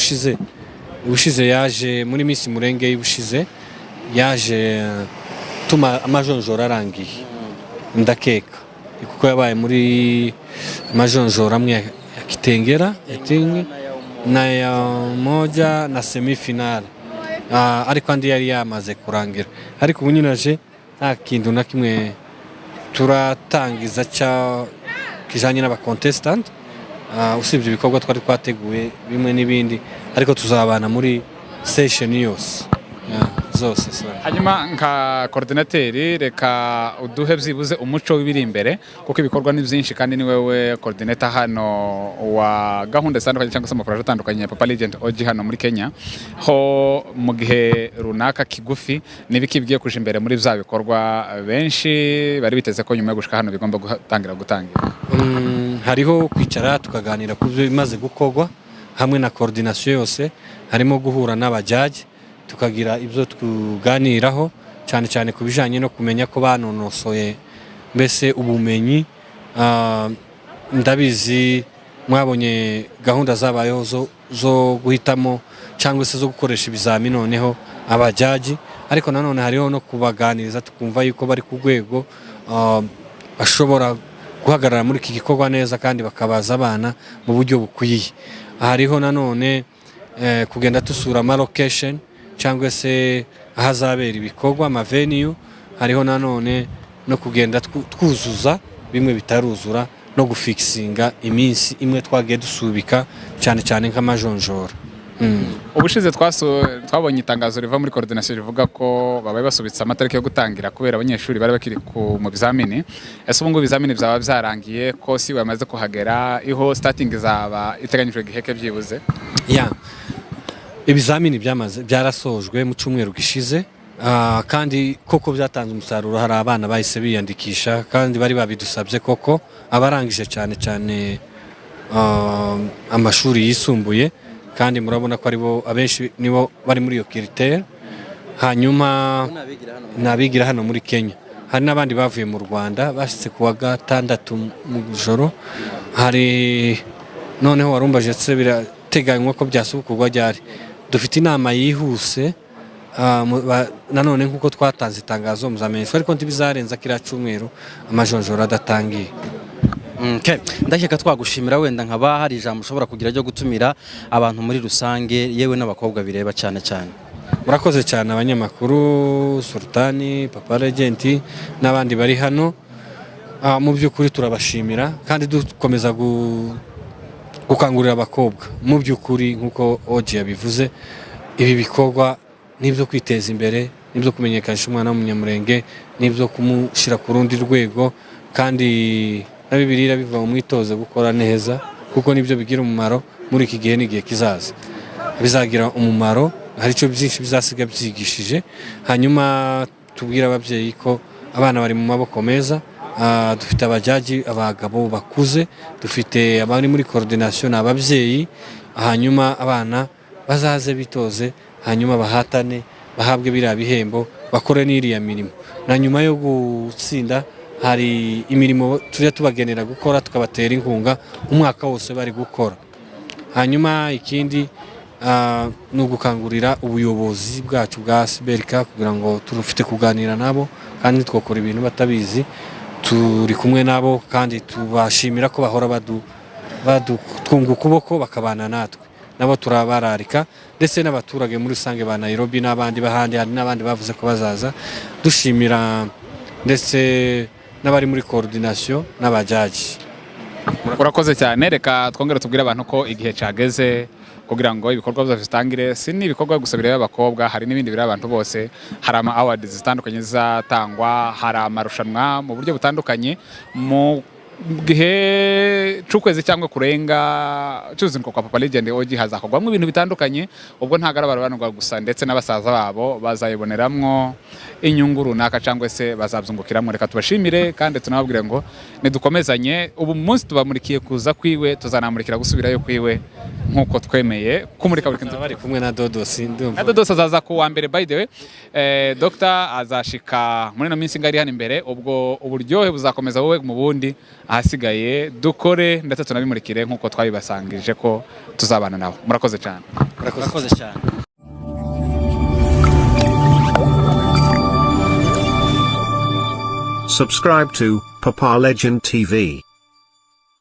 ubushize yaje muri Miss Murenge y'ubushize yaje tuma amajonjora arangiye ndakeka kuko yabaye muri amajonjora amwe ya Kitengera na ya moja na semifinale ariko andi yari yamaze kurangira ariko ubu nyinaje nta kintu na kimwe turatangiza kijanye n'aba contestant usibye ibikorwa twari twateguye bimwe n'ibindi ariko tuzabana muri session yose zose. Hanyuma nka coordinateur reka uduhe byibuze umuco w'ibiri imbere kuko ibikorwa ni byinshi kandi ni wewe coordinator hano wa gahunda zitandukanye cyangwa se amaproje atandukanye Papa Legend Oji hano muri Kenya ho mu gihe runaka kigufi nibikibwiye kuje imbere muri bya bikorwa benshi bari biteze ko nyuma yo gushika hano bigomba gutangira. Hariho kwicara tukaganira ku byo bimaze gukorwa hamwe na coordination yose harimo guhura n'abajaji tukagira ibyo tuganiraho cyane cyane kubijanye no kumenya ko banonosoye mbese ubumenyi. Ndabizi mwabonye gahunda zabayeho zo guhitamo cyangwa se zo gukoresha ibizamini noneho abajaji ariko nanone hariho no kubaganiriza tukumva yuko bari ku rwego bashobora guhagarara muri iki gikorwa neza kandi bakabaza abana mu buryo bukwiye. Hariho nanone kugenda tusura ama location cyangwa se ahazabera ibikorwa venue. Hariho nanone no kugenda twuzuza bimwe bitaruzura no gufixinga iminsi imwe twagiye dusubika cyane cyane nk'amajonjora. Ubushize twabonye itangazo riva muri coordination rivuga ko babaye basubitse amatariki yo gutangira kubera abanyeshuri bari bakiri mu bizamini. Ese ubu ngo bizamini byaba byarangiye ko si wamaze kuhagera iho starting zaba iteganyijwe giheke byibuze? Ibizamini byarasojwe mu cyumweru gishize kandi koko byatanze umusaruro. Hari abana bahise biyandikisha kandi bari babidusabye koko abarangije cyane cyane amashuri yisumbuye kandi murabona ko aribo abenshi nibo bari muri iyo critère. Hanyuma nabigira hano muri Kenya hari n'abandi bavuye mu Rwanda bashitse kuwa gatandatu mu joro. Hari noneho warumbaje se birateganywa ko byasubukurwa ryari. Dufite inama yihuse nanone nkuko twatanze itangazo muzamenyeshwa ariko ntibizarenza kira cyumweru amajonjora adatangiye. Okay. Ndakeka twagushimira wenda nkaba hari ijambo ushobora kugira ryo gutumira abantu muri rusange yewe n'abakobwa bireba cyane cyane. Murakoze cyane abanyamakuru Sultani, Papa Legend n'abandi bari hano. Mu by'ukuri turabashimira kandi dukomeza gukangurira abakobwa. Mu by'ukuri nkuko Oji yabivuze, ibi bikorwa nibyo kwiteza imbere, nibyo kumenyekanisha umwana w'umunyamurenge, nibyo kumushyira ku rundi rwego, kandi na Bibiliya biva mu mwitozo gukora neza, kuko nibyo bigira umumaro muri iki gihe n'igihe kizaza. Bizagira umumaro, hari cyo byinshi bizasiga byigishije. Hanyuma tubwira ababyeyi ko abana bari mu maboko meza. Dufite abajaji, abagabo bakuze, dufite abari muri coordination ababyeyi. Hanyuma abana bazaze bitoze, hanyuma bahatane, bahabwe biriya bihembo, bakore n'iriya mirimo. Na nyuma yo gutsinda hari imirimo tujya tubagenera gukora, tukabatera inkunga umwaka wose bari gukora. Hanyuma ikindi no gukangurira ubuyobozi bwacu bwa Siberika kugira ngo turufite kuganira nabo, kandi twakora ibintu batabizi, turi kumwe nabo, kandi tubashimira ko bahora badutwunga ukuboko bakabana natwe. Nabo turabararika, ndetse n'abaturage muri rusange ba Nairobi n'abandi bahandi, hari n'abandi bavuze ko bazaza. Dushimira ndetse n'abari muri coordination n'abajaji. Urakoze cyane, reka twongere tubwire abantu ko igihe cyageze kugira ngo ibikorwa byose bitangire. Si ni ibikorwa gusa bireba abakobwa, hari n'ibindi bireba abantu bose. Hari ama awards zitandukanye zizatangwa, hari amarushanwa mu buryo butandukanye. Mu gihe cy'ukwezi cyangwa kurenga cyuzinko kwa Papa Legend Oji hazakorwamo ibintu bitandukanye. Ubwo ntagarabara banurwa gusa, ndetse n'abasaza babo bazayiboneramwo inyungu runaka cyangwa se bazabyungukiramo. Reka tubashimire kandi tunababwire ngo nidukomezanye. Ubu munsi tubamurikiye kuza kwiwe, tuzanamurikira gusubirayo kwiwe nkuko twemeye kumurika buri kintu. Bari kumwe na Dodosi, ndumva Dodosi azaza ku wa mbere. By the way, Dr. azashika muri no minsi ngari hano imbere. Ubwo uburyohe buzakomeza wowe mu bundi, ahasigaye dukore ndetse tunabimurikire nkuko twabibasangije ko tuzabana nawe. Murakoze cyane. Murakoze cyane. Subscribe to Papa Legend TV.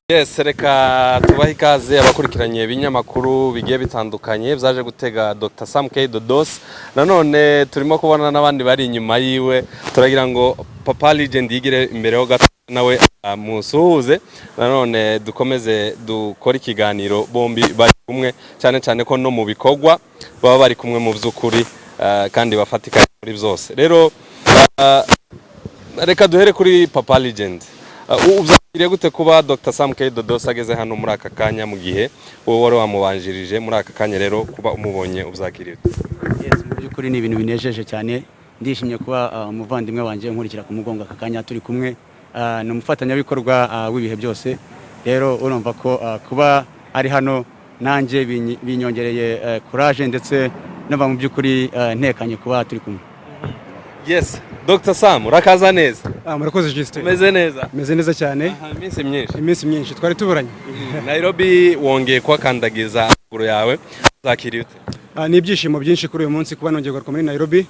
Yes, reka tubahe ikaze abakurikiranye ibinyamakuru bigiye bitandukanye byaje gutega Dr. Samkei Dodos. Nanone turimo kubona n'abandi bari inyuma yiwe, turagira ngo Papa Legend yigire imbere ho gato nawe musuhuze. Nanone dukomeze dukora ikiganiro bombi bari kumwe, cyane cyane ko no mu bikorwa baba bari kumwe mu by'ukuri, kandi bafatika muri byose. Rero reka duhere kuri Papa Legend. Ubyakiriye gute kuba Dr. Samkei Dodos ageze hano muri aka kanya, mu gihe wowe wari wamubanjirije muri aka kanya? Rero kuba umubonye ubyakiriye? Yes, mu by'ukuri ni ibintu binejeje cyane. Ndishimye kuba umuvandimwe wanje nkurikira ku mugongo aka kanya turi kumwe, ni umufatanyabikorwa w'ibihe byose. Rero urumva ko kuba ari hano nanjye binyongereye courage, ndetse naba mu by'ukuri ntekanye kuba turi kumwe. Yes, Dr. Sam, urakaza neza? Murakoze Justin. Meze neza? Meze neza cyane. Iminsi myinshi twari tuburanye. Nairobi wongeye kwakandagiza kuru yawe, uzakiriye ute? Ni ibyishimo byinshi kuri uyu munsi kuba nongeye kugaruka muri Nairobi.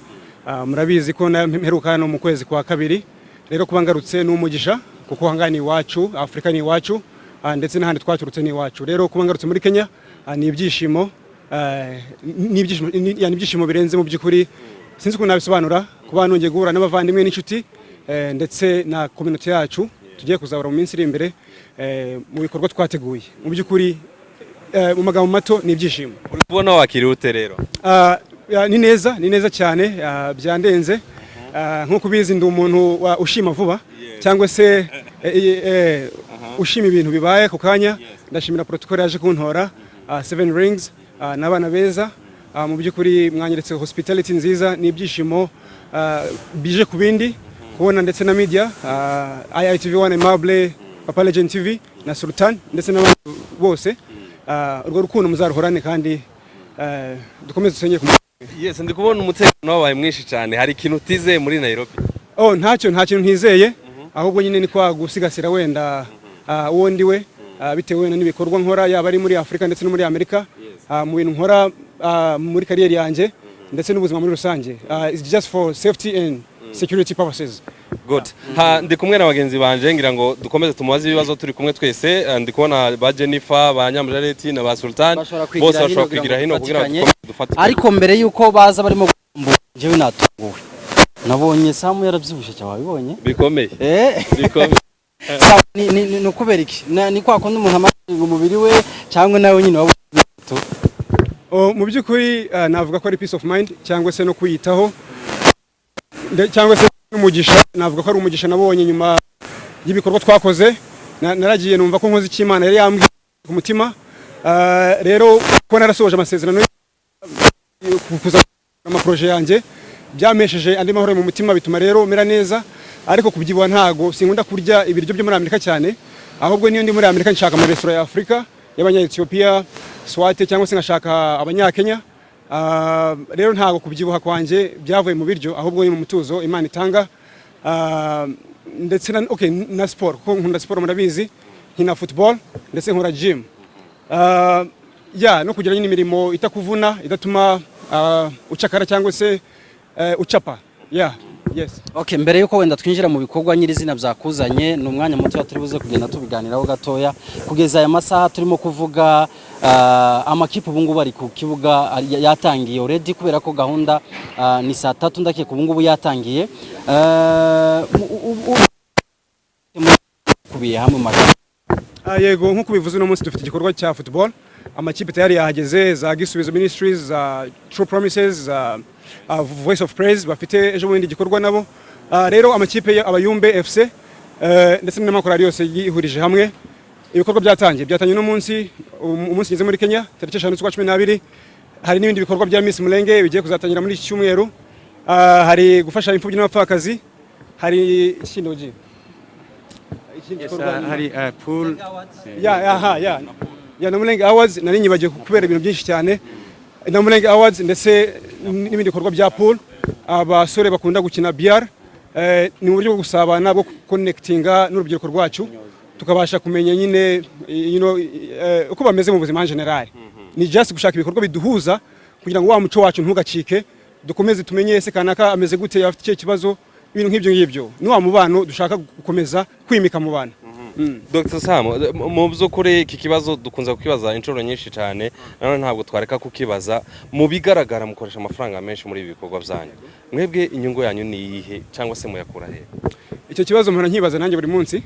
Murabizi ko mperuka hano mu kwezi kwa kabiri. Rero kuba ngarutse n'umugisha, kuko hangani iwacu, Afrika ni iwacu, ndetse n'ahandi twaturutse ni iwacu. Rero kuba ngarutse muri Kenya ni ibyishimo, ni ibyishimo birenze mu by'ukuri. Sinzi ko nabisobanura, kuba nongeye guhura n'abavandimwe n'inshuti, ndetse na community yacu tugiye kuzabura mu minsi iri imbere mu bikorwa twateguye. Mu by'ukuri mu magambo mato ni ibyishimo. Uri kubona wakiriye ute rero? Ni neza cyane, byandenze. Nkuko ubizi ndi umuntu ushima vuba, cyangwa se ushima ibintu bibaye ku kanya. Ndashimira protocol yaje kuntora, 7 rings, n'abana beza. Mu by'ukuri mwanyeretse hospitality nziza, ni ibyishimo bije ku bindi kubona, ndetse na media IITV1, Mable, Papa Legend TV na Sultan, ndetse n'abandi bose. Urwo rukundo muzaruhorane kandi dukomeze dusenge ku. Yes, ndi kubona umutekano wabaye mwinshi cyane. Hari ikintu utizeye muri Nairobi? Nta kintu ntizeye, ahubwo nyine ni kwa gusigasira wenda uwo ndiwe, bitewe n'ibikorwa nkora, yaba ari muri Afrika ndetse no muri Amerika. Mu bintu nkora muri kariyeri yanjye ndetse n'ubuzima muri rusange, it's just for safety and security purposes. Good. Ndi kumwe na bagenzi banje ngira ngo dukomeze tumubaze ibibazo turi kumwe twese. Ndi kubona ba Jennifer, ba Nyamurareti na ba Sultan bose bashobora kwigira hino kugira ngo dufate. Ariko mbere yuko baza barimo jewe natunguwe. Nabonye Samu yarabyibushe cyane wabibonye? Bikomeye. Bikomeye. Ni ukubera iki? Ni kwa kundi umuntu amazinga umubiri we cyangwa nawe nyine wabonye. Mu by'ukuri navuga ko ari peace of mind cyangwa se no kwiyitaho cyangwa se umugisha. Navuga ko ari umugisha nabonye nyuma y'ibikorwa twakoze. Naragiye numva ko nkoze cy'Imana yari yambwiye ku mutima. Rero ko narasoje amasezerano kuza amaproje yanjye byamesheje andi mahoro mu mutima bituma rero mera neza. Ariko kubyibuha ntago sinkunda kurya ibiryo byo muri Amerika cyane, ahubwo niyo ndi muri Amerika nshaka mu restaurant ya Afrika y'Abanya-Ethiopia, Swate cyangwa se ngashaka Abanya-Kenya. Rero ntago kubyibuha kwanje byavuye mu biryo, ahubwo ni mu mutuzo Imana itanga. Ndetse na sport, ko nkunda sport murabizi, nkina football ndetse nkora gym. No kugira nyine imirimo itakuvuna idatuma ucakara cyangwa se ucapa. Yes. Okay, mbere yuko wenda twinjira mu bikorwa nyirizina byakuzanye ni umwanya muto turi buze kugenda tubiganiraho gatoya kugeza aya masaha turimo kuvuga amakipe ubungu bari ku kibuga yatangiye already kubera ko gahunda ni saa 3 ndake ku bungu yatangiye kubiye hamwe magana. Yego nkuko bivuze no munsi dufite igikorwa cya football, amakipe tayari yahageze za Gisubizo Ministries, za True Promises, Voice of Praise bafite ejo bundi gikorwa nabo. Rero amakipe abayumbe FC ndetse n'amakorali yose yihurije hamwe. Ibikorwa byatangije no munsi umunsi ngize muri Kenya tariki 5/12. Hari n'ibindi bikorwa bya Miss Mulenge bigiye kuzatangira muri iki cyumweru. Hari gufasha imfubyi n'abapfakazi, hari ikinogi hari pool na Mulenge Awards nari nyibagiye kubera ibintu byinshi cyane. Na Mulenge Awards ndetse n'ibindi bikorwa bya pool, abasore bakunda gukina BR, ni uburyo bwo gusabana bwo connectinga n'urubyiruko rwacu tukabasha kumenya nyine uko bameze mu buzima general. Ni just gushaka ibikorwa biduhuza kugira ngo wa muco wacu ntugacike, dukomeze tumenye ese kanaka ameze gute, afite cyo kibazo, ibintu nk'ibyo ni wa mubano dushaka gukomeza kwimika mu bana. Dr. Sam, mu by'ukuri iki kibazo dukunze kukibaza inshuro nyinshi cyane, none ntabwo twareka kukibaza. Mu bigaragara mukoresha amafaranga menshi muri ibi bikorwa byanyu, mwebwe inyungu yanyu ni iyihe cyangwa se muyakura he? Icyo kibazo mpora nkibaza nanjye buri munsi.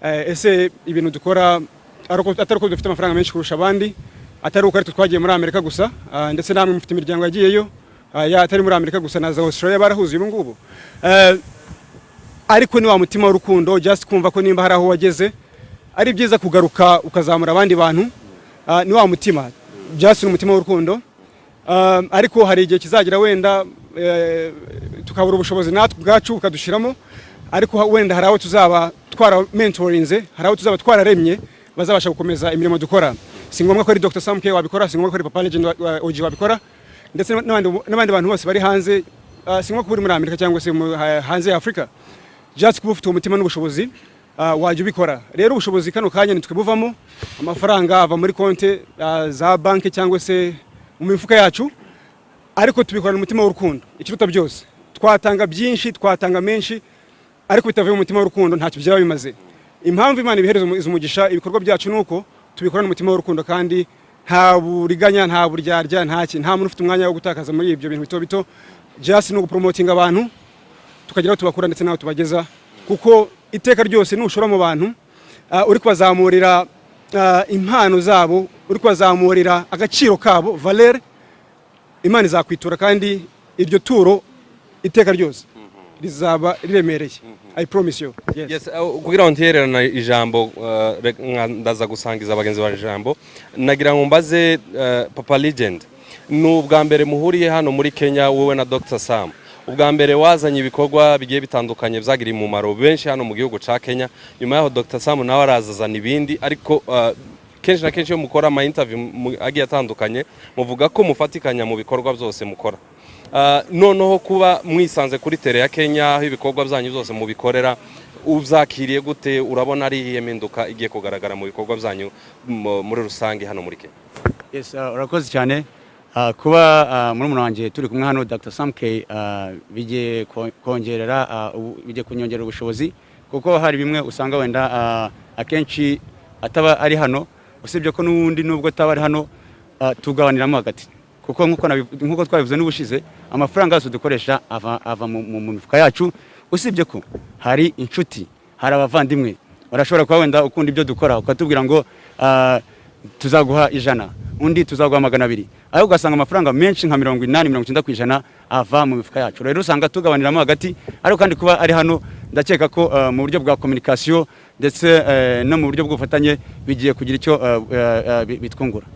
Ese ibintu dukora atari ko dufite amafaranga menshi kurusha abandi, atari uko ari twagiye muri Amerika gusa, ndetse namwe mufite imiryango yagiyeyo, atari muri Amerika gusa na za Australia barahuze ubu ngubu. Ariko ni wa mutima w'urukundo, just kumva ko nimba hari aho wageze ari byiza kugaruka ukazamura abandi bantu. Ni wa mutima, just ni umutima w'urukundo. Ariko hari igihe kizagira wenda tukabura ubushobozi natwe bwacu ukadushiramo, ariko wenda hari aho tuzaba twara mentorinze, hari aho tuzaba twararemye bazabasha gukomeza imirimo dukora. Si ngombwa ko ari Dr. Sam K wabikora, si ngombwa ko ari Papa Legend OG wabikora, ndetse n'abandi bantu bose bari hanze, si ngombwa ko buri muri Amerika cyangwa se hanze ya Afrika. Just kuba ufite umutima n'ubushobozi wajya ubikora. Rero ubushobozi kano kanya nitwe buvamo, amafaranga ava muri konte za banki cyangwa se mu mifuka yacu, ariko tubikorana umutima w'urukundo. Ikiruta byose twatanga byinshi, twatanga menshi, ariko bitavuye mu mutima w'urukundo ntacyo byaba bimaze. Impamvu Imana ibihereza umugisha ibikorwa byacu nuko tubikorana umutima w'urukundo, kandi nta buriganya, nta buryarya, nta muntu ufite umwanya wo gutakaza muri ibyo bintu bito. Just no gupromotinga abantu tukagira tubakura ndetse naho tubageza, kuko iteka ryose nushora mu bantu uri kwazamurira impano zabo, uri kwazamurira agaciro kabo, valeur, Imana izakwitura kandi iryo turo iteka ryose rizaba riremereye. I promise you. Yes. Kugira ngo ntererana ijambo ndaza gusangiza abagenzi ba ijambo, nagira ngo mbaze Papa Legend, n'ubwa mbere muhuriye hano muri Kenya wowe na Dr. Sam, ubwa mbere wazanye ibikorwa bigiye bitandukanye byagiriye umumaro benshi hano mu gihugu ca Kenya. Nyuma yaho Dr. Sam nawe arazazana ibindi, ariko kenshi na kenshi yo mukora ama interview agiye atandukanye muvuga ko mufatikanya mu bikorwa byose mukora. Noneho kuba mwisanze kuri tele ya Kenya aho ibikorwa byanyu byose mubikorera, uzakiriye gute? Urabona ari iyemenduka igiye kugaragara mu bikorwa byanyu muri rusange hano muri Kenya? Yes, urakoze cyane. kuba murumuna wanjye turi kumwe hano Dr. Samke bigiye kongerera bigiye kunyongera ubushobozi kuko hari bimwe usanga wenda akenshi ataba ari hano usibye ko n'ubundi nubwo ataba ari hano tugabaniramo hagati kuko nkuko twabivuze n'ubushize amafaranga yose dukoresha ava mu mifuka yacu usibye ko hari inshuti hari abavandimwe barashobora kuba wenda ukunda ibyo dukora ukatubwira ngo tuzaguha 100 undi tuzaguha 200 aho ugasanga amafaranga menshi nka 80-90% ava mu mifuka yacu rero usanga tugabaniramo hagati ariko kandi kuba ari hano ndakeka ko mu buryo bwa communication ndetse no mu buryo bw'ubufatanye bigiye kugira icyo bitwungura.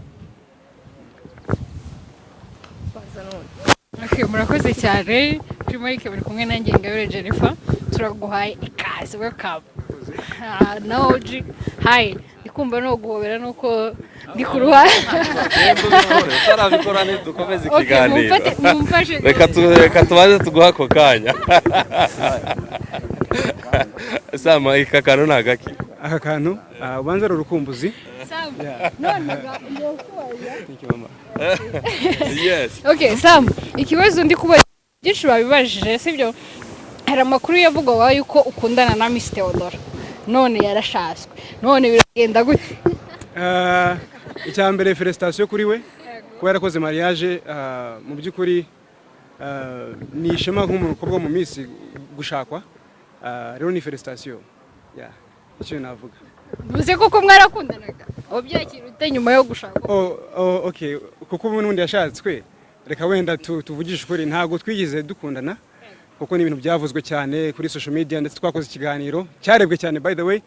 Okay, murakoze cyane Muriki bari kumwe nanjye Ingabire Jennifer turaguhaye ikaze welcome na OG hi ndikumva no guhobera nuko ndi kuruha tarabikorane dukomeze ikiganiro reka tubaze tuguha ako kanya Sama ikakano nagaki aka kantu ubanza rurukumbuzi Yes. Okay, Sam, ikibazo ndi kuba byinshi babibajije sibyo? Hari amakuru yavuga yuko ukundana na Miss Theodora. None yarashaswe. None biragenda gute? Icyambere felicitation kuri we. Ko yarakoze mariage mu byukuri ni ishema nk'umukobwa mu Miss gushakwa. Rero ni felicitation. Yeah. Icyo navuga. Muze koko mwarakundanaga. Obyakira ute nyuma yo gushaka. Okay, kuko ubundi yashatswe. Reka wenda tuvugisha ukuri ntago twigize dukundana. Kuko ni ibintu byavuzwe cyane kuri social media ndetse twakoze ikiganiro cyarebwe cyane by the way.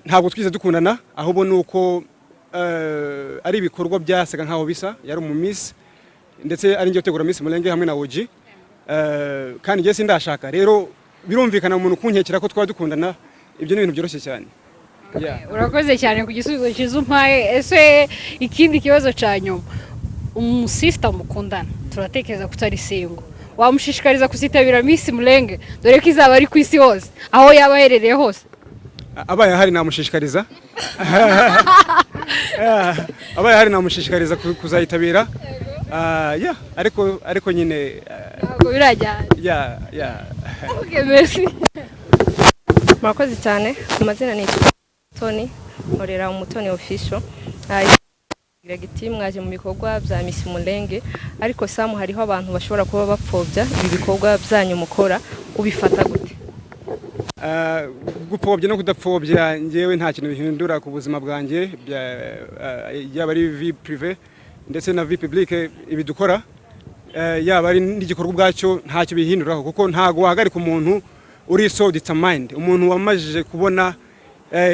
Ntago twigize dukundana ahubwo nuko ari ibikorwa byasaga nkaho bisa yari mu Miss ndetse ari ngiye gutegura Miss Mulenge hamwe na OG. Kandi ngiye sindashaka. Rero birumvikana umuntu kunkekera ko twadukundana ibyo ni ibintu byoroshye cyane. Urakoze cyane ku gisubizo cyiza umpaye. Ese ikindi kibazo cyanyuma umusista mukundana turatekereza kutari singo wamushishikariza kuzitabira Miss Mulenge dore ko izaba ari ku isi hose aho yaba herereye hose abaye hari namushishikariza abaye hari namushishikariza kuzayitabira ariko nyine ntabwo birajyana Okay, merci. Murakoze cyane amazina ni Tony nkorera umutoni official Gregiti mwaje mu bikorwa bya Miss Mulenge ariko Sam hariho abantu bashobora kuba bapfobya ibi bikorwa byanyu mukora ubifata gute gupfobya no kudapfobya ngewe nta kintu bihindura ku buzima bwanjye yaba ari vie privé ndetse na vie publique ibidukora yaba ari n'igikorwa ubwacyo ntacyo bihinduraho kuko ntago wahagarika umuntu uri so determined umuntu wamajije kubona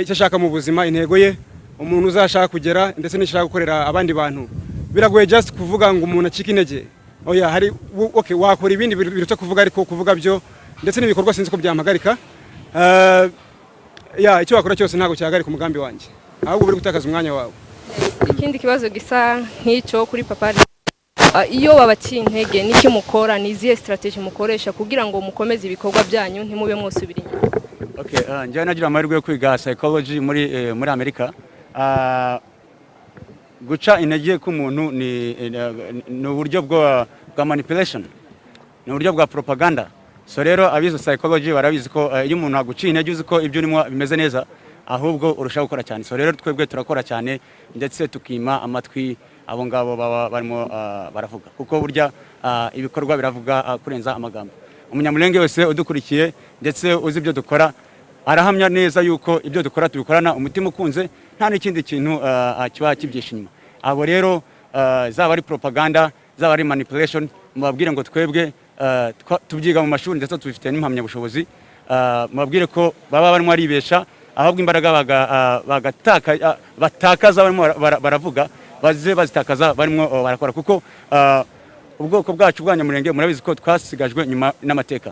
icyo ashaka mu buzima intego ye umuntu uzashaka kugera ndetse n'ishaka gukorera abandi bantu biragoye just kuvuga ngo umuntu acika intege oya hari okay wakora ibindi biruta kuvuga ariko kuvuga byo ndetse n'ibikorwa sinzi ko byampagarika icyo wakora cyose ntago cyahagarika umugambi wanjye ahubwo buri gutakaza umwanya wawe. Ikindi kibazo gisa nk'icyo kuri papa iyo babaciye intege n'iki mukora niziye strategy mukoresha kugira ngo mukomeze ibikorwa byanyu ntimube mwosubira inyuma. Okay, njye nagira amahirwe yo kwiga psychology muri Amerika. Guca intege k'umuntu ni uburyo bwa manipulation, ni uburyo bwa propaganda. So rero abize psychology barabizi ko iyo umuntu aguciye intege uzi ko ibyo urimo bimeze neza ahubwo urushaho gukora cyane. So rero twebwe turakora cyane ndetse tukima amatwi abo ngabo baba barimo baravuga kuko burya ibikorwa biravuga kurenza amagambo. Umunyamulenge wese udukurikiye ndetse uzi ibyo dukora arahamya neza yuko ibyo dukora tubikorana umutima ukunze nta n'ikindi kintu kiba kibyisha inyuma. Abo rero zaba ari propaganda zaba ari manipulation mubabwire ngo twebwe tubyiga mu mashuri ndetse tubifite n'impamya bushobozi mubabwire ko baba barimo aribesha ahubwo imbaraga batakaza barimo baravuga baze bazitakaza barimo barakora kuko ubwoko bwacu bw'Abanyamulenge murabizi ko twasigajwe nyuma n'amateka.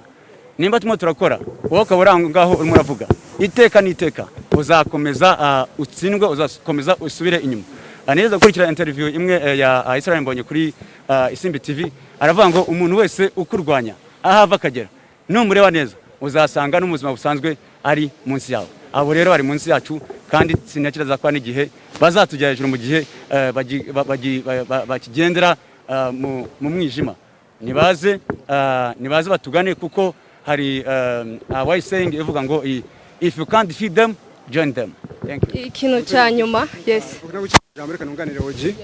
Nimba tumo turakora wowe ukabura ngaho urimo uravuga iteka n'iteka uzakomeza utsindwe uzakomeza usubire inyuma. Neza gukurikira interview imwe ya Israel Mbonye kuri ISIMBITV aravuga ngo umuntu wese ukurwanya ahava akagera numureba neza uzasanga n'umuzima busanzwe ari munsi yawe. Abo rero bari munsi yacu kandi sinakiraza kwa n'igihe bazatujya hejuru mu gihe bakigendera mu mwijima nibaze batugane kuko hari why saying ivuga ngo if you can't feed them join them. Thank you. Ikintu cya nyuma yes Amerika nunganire oji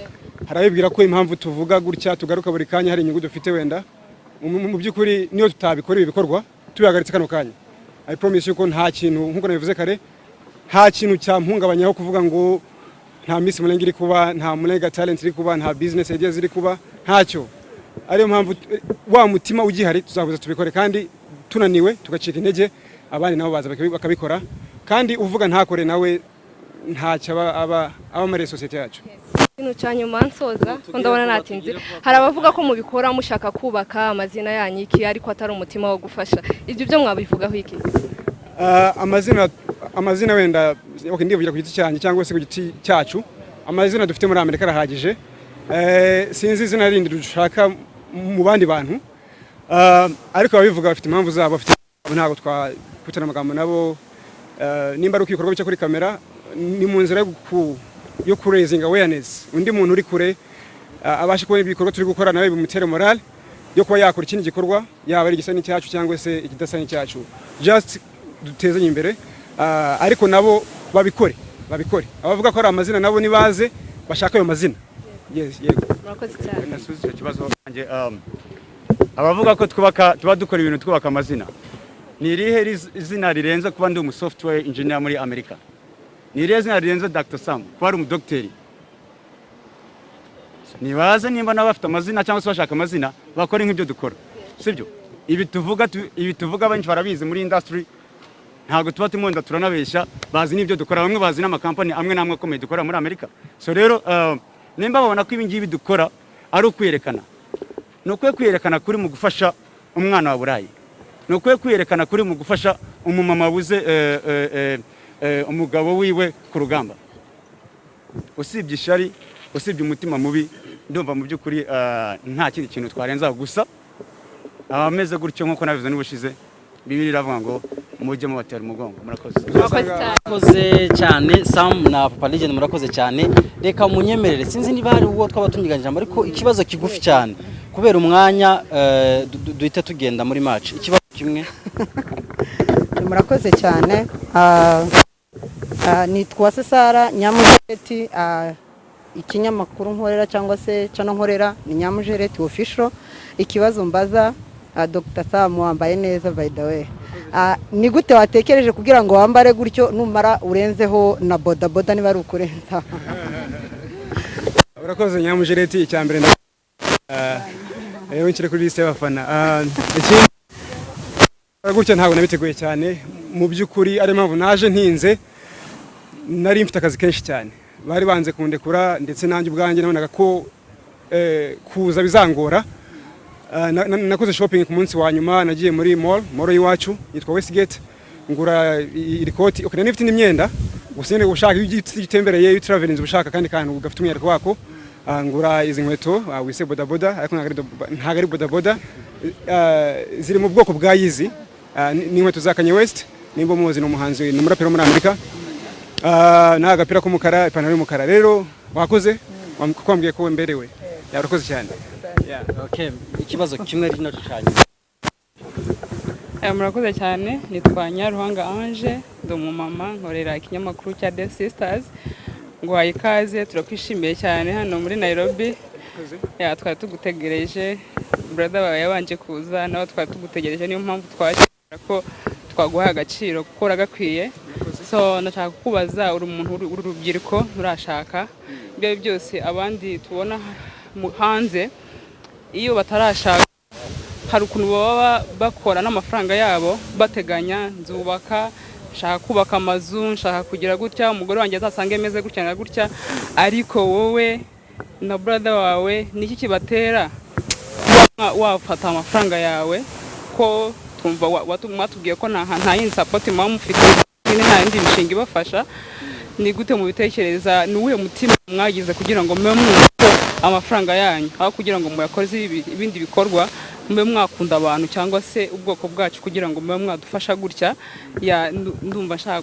harabibwira ko impamvu tuvuga gutya tugaruka buri kanya hari inyungu dufite wenda mu byukuri niyo tutabikora ibikorwa tubihagaritse kano kanya. I promise you ko nta kintu nkuko nabivuze kare nta kintu cyampungabanya kuvuga ngo nta Miss Mulenge iri kuba nta Mulenge talent iri kuba nta business ideas iri kuba ntacyo. Ariyo mpamvu wa mutima ugihari tuzabuza tubikore kandi tunaniwe tugacika intege abandi nabo baza bakabikora kandi uvuga ntakore nawe ntacyo aba muri society yacu. Ikintu cya nyuma nsoza ko ndabona natinze hari abavuga ko mubikora mushaka kubaka amazina yanyu iki ariko atari umutima wo gufasha ibyo byo mwabivugaho iki? Amazina wenda ndivugira ku giti cyanjye cyangwa se ku giti cyacu amazina dufite muri Amerika arahagije. Sinzi izina rindi dushaka mu bandi bantu ariko ababivuga bafite impamvu zabo bafite ntago twakutana amagambo nabo nimba ari ukikorwa cyo kuri kamera ni mu nzira yo raising awareness undi muntu uri kure abashe kubona ibikorwa turi gukora nawe bimutere morale yo kuba yakora ikindi gikorwa yaba ari igisani cyacu cyangwa se ikidasani cyacu just dutezanye imbere ariko nabo babikore abavuga ko ari amazina nabo nibaze bashaka ayo mazina. Yes yego murakoze cyane. Nasubize ikibazo cyanjye abavuga ko tuba dukora ibintu twubaka amazina ni irihe izina rirenze kuba ndi software engineer muri Amerika? Ni irihe izina rirenze Dr. Sam kuba ari umudokiteri? Nibaze nimba n'abafite amazina cyangwa se bashaka amazina bakora nk'ibyo dukora sibyo? Ibi tuvuga benshi barabizi muri industry ntago tuba tumunda turanabeshya bazi n'ibyo dukora bamwe bazi n'amakampani amwe namwe akomeye dukora muri Amerika. So rero nimba babona ko ibingibi dukora ari ukwiyerekana nukwiye kwiyerekana kuri mu gufasha umwana wa Burayi nukwiye kwiyerekana kuri mu gufasha umumama buze umugabo wiwe ku rugamba usibye ishari usibye umutima mubi ndumva mu byukuri nta kindi kintu twarenza gusa abameze gutyo nkuko nabivuze n'ubushize Bibiri iravuga ngo mujye mubatera umugongo. Murakoze cyane Sam na Papa Legend murakoze cyane. Reka munyemerere sinzi niba hari uwo twaba tunyiganije ariko ikibazo kigufi cyane kubera umwanya duhita tugenda muri match ikibazo kimwe. Murakoze cyane nitwa Sara Nyamujereti ikinyamakuru nkorera cyangwa se cano nkorera ni Nyamujereti official. Ikibazo mbaza Dr. Sam wambaye neza by the way. Ni gute watekereje kugira ngo wambare gutyo numara urenzeho na boda niba ari ukurenza? Urakoze Nyamujereti icyambere wincire kuri liste y'abafana. Gutyo ntabwo nabiteguye cyane mu byukuri ari mpamvu naje ntinze nari mfite akazi kenshi cyane bari banze kundekura ndetse nanjye ubwanjye nabonaga ko kuza bizangora. Nakoze shopping ku munsi wa nyuma nagiye muri mall y'iwacu yitwa Westgate ngura irikoti okay nifite n'imyenda gusende gushaka igitembereye you traveling ubushaka kandi ugafite umwereko wako ngura izi nkweto wise bodaboda ariko ntago ari bodaboda ziri mu bwoko bwa Yeezy ni inkweto za Kanye West nimba muzi no muhanzi ni murapero muri Amerika n'agapira k'umukara ipantaro y'umukara rero wakoze kwambwiye ko mberewe yarakoze cyane. Okay ikibazo kimwe rino cyane. Murakoze cyane nitwa Nyaruhanga Ange ndo mumama nkorera ikinyamakuru cya The Sisters ngwaye ikaze turakwishimiye cyane hano muri Nairobi. Twari tugutegereje brother bawe yabanje kuza nawe twari tugutegereje niyo mpamvu twakira ko twaguha agaciro kuko uragakwiye. So ndashaka kukubaza uri umuntu urubyiruko urashaka ibyo byose abandi tubona hanze iyo batarashaka hari ukuntu baba bakora n'amafaranga yabo bateganya nzubaka nshaka kubaka amazu nshaka kugira gutya umugore wanjye azasanga emeze gutya na gutya ariko wowe na brother wawe niki kibatera wafata amafaranga yawe ko twumva watubwiye ko nta yindi support mufite nta yindi mishinga ibafasha ni gute mu bitekereza ni uwe mutima mwagize kugira ngo mwe amafaranga yanyu aho kugira ngo muyakoze ibindi bikorwa mwe mwakunda abantu cyangwa se ubwoko bwacu kugira ngo mwe mwadufasha gutya ya ndumva nshaka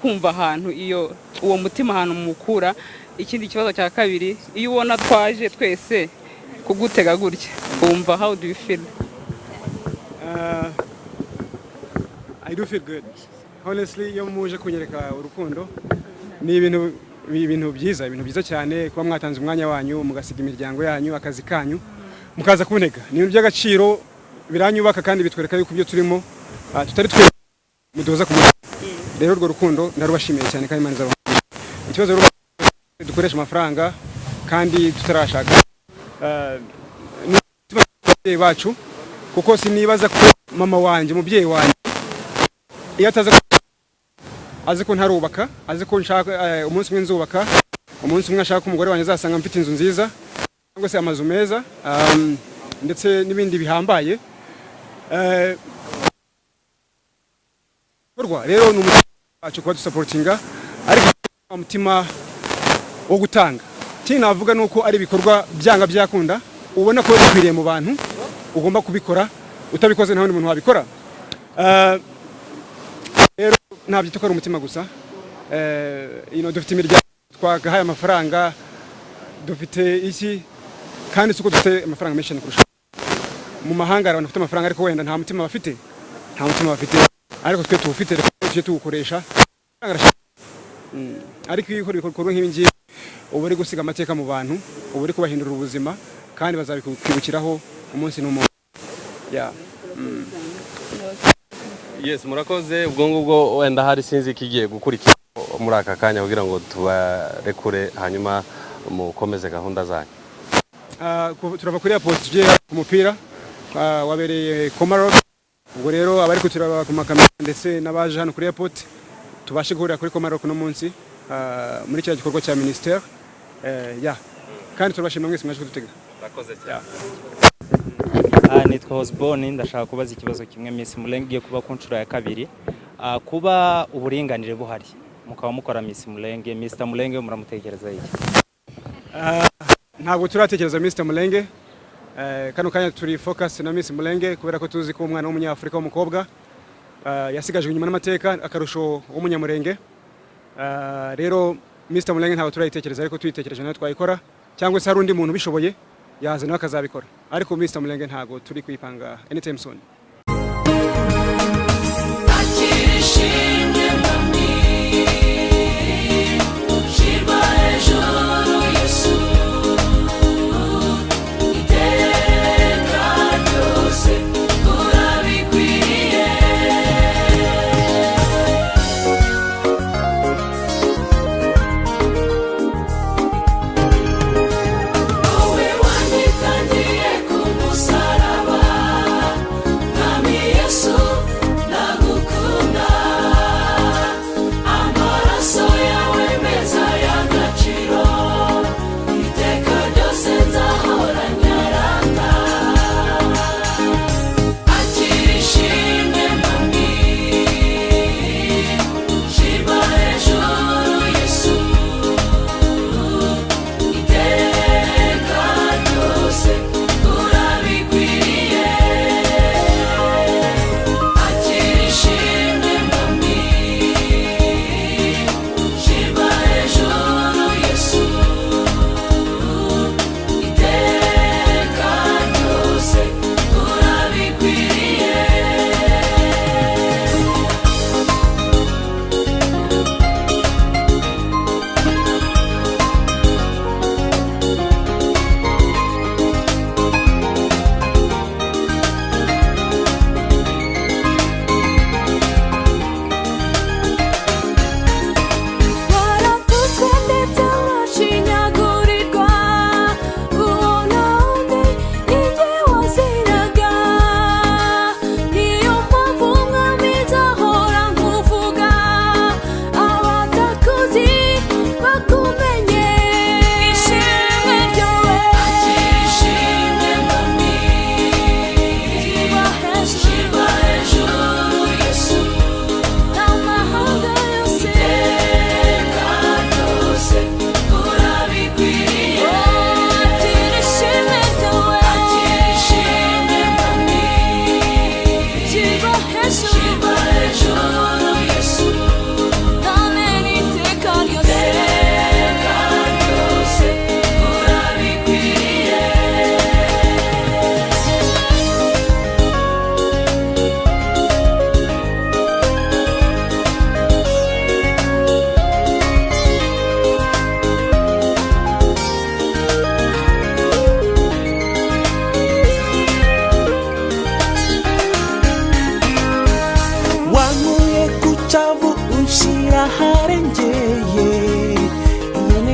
kumva ahantu iyo uwo mutima ahantu mukura. Ikindi kibazo cya kabiri iyo ubona twaje twese kugutega gutya wumva how do you feel? I do feel good. Honestly, iyo muje kunyereka urukundo ni ibintu byiza cyane kuba mwatanze umwanya wanyu mugasiga imiryango yanyu akazi kanyu mukaza kuntega. Ni ibintu by'agaciro biranyubaka kandi bitwereka yuko ibyo turimo tutari twe mudoza ku rero urwo rukundo ndarubashimiye cyane kandi Imana izaba. Ikibazo dukoresha amafaranga kandi tutarashaka ni bacu kuko sinibaza ko mama wanje mubyeyi wanje iyo ataza azi ko ntarubaka azi ko nshaka umunsi umwe nzubaka umunsi umwe ashaka umugore wanjye azasanga mfite inzu nziza cyangwa se amazu meza ndetse n'ibindi bihambaye rero ni umuco kuba dusupportinga ariko umutima wo gutanga kindi navuga nuko ari ibikorwa byanga byakunda ubona ko bikwiriye mu bantu ugomba kubikora utabikoze nta wundi muntu wabikora rero ntabyo tukora umutima gusa dufite imiryango twagahaye amafaranga dufite iki kandi suko dufite amafaranga menshi kurusha mu mahanga abantu bafite amafaranga ariko wenda nta mutima bafite ariko twe tuwufite tuje tuwukoresha ariko iyo ukora ibikorwa nk'ibi ngibi uba uri gusiga amateka mu bantu uba uri kubahindura ubuzima kandi bazabikubukiraho umunsi n'umunsi. Yes, murakoze. Ubwo ngubwo wenda hari sinzi ikigiye gukurikira muri aka kanya kugira ngo tubarekure hanyuma mukomeze gahunda zanyu. Turava kuri airport tuje ku mupira wabereye Komarok. Ubwo rero abari kuturaba ku makamera ndetse n'abaje hano kuri airport tubashe guhurira kuri Komarok no munsi muri cya gikorwa cya ministère kandi turabashimira mwese mwaje kudutega. Murakoze cyane. Nitwa Osborne ndashaka kubaza ikibazo kimwe Miss Mulenge kuba ku nshuro ya kabiri kuba uburinganire buhari mukaba mukora Miss Mulenge Mr Mulenge muramutekereza iki? Ntabwo turatekereza Mr Mulenge kano kanya turi focus na Miss Mulenge kubera ko tuzi ko umwana w'umunyafrika w'umukobwa yasigajwe inyuma n'amateka akarusho w'umunyamurenge rero Mr Mulenge ntabwo turayitekereza ariko tuyitekereje nayo twayikora cyangwa se hari undi muntu bishoboye yaza nawe akazabikora ariko Mr Mulenge ntago turi kwipanga anytime soon. Yesu, nagukunda.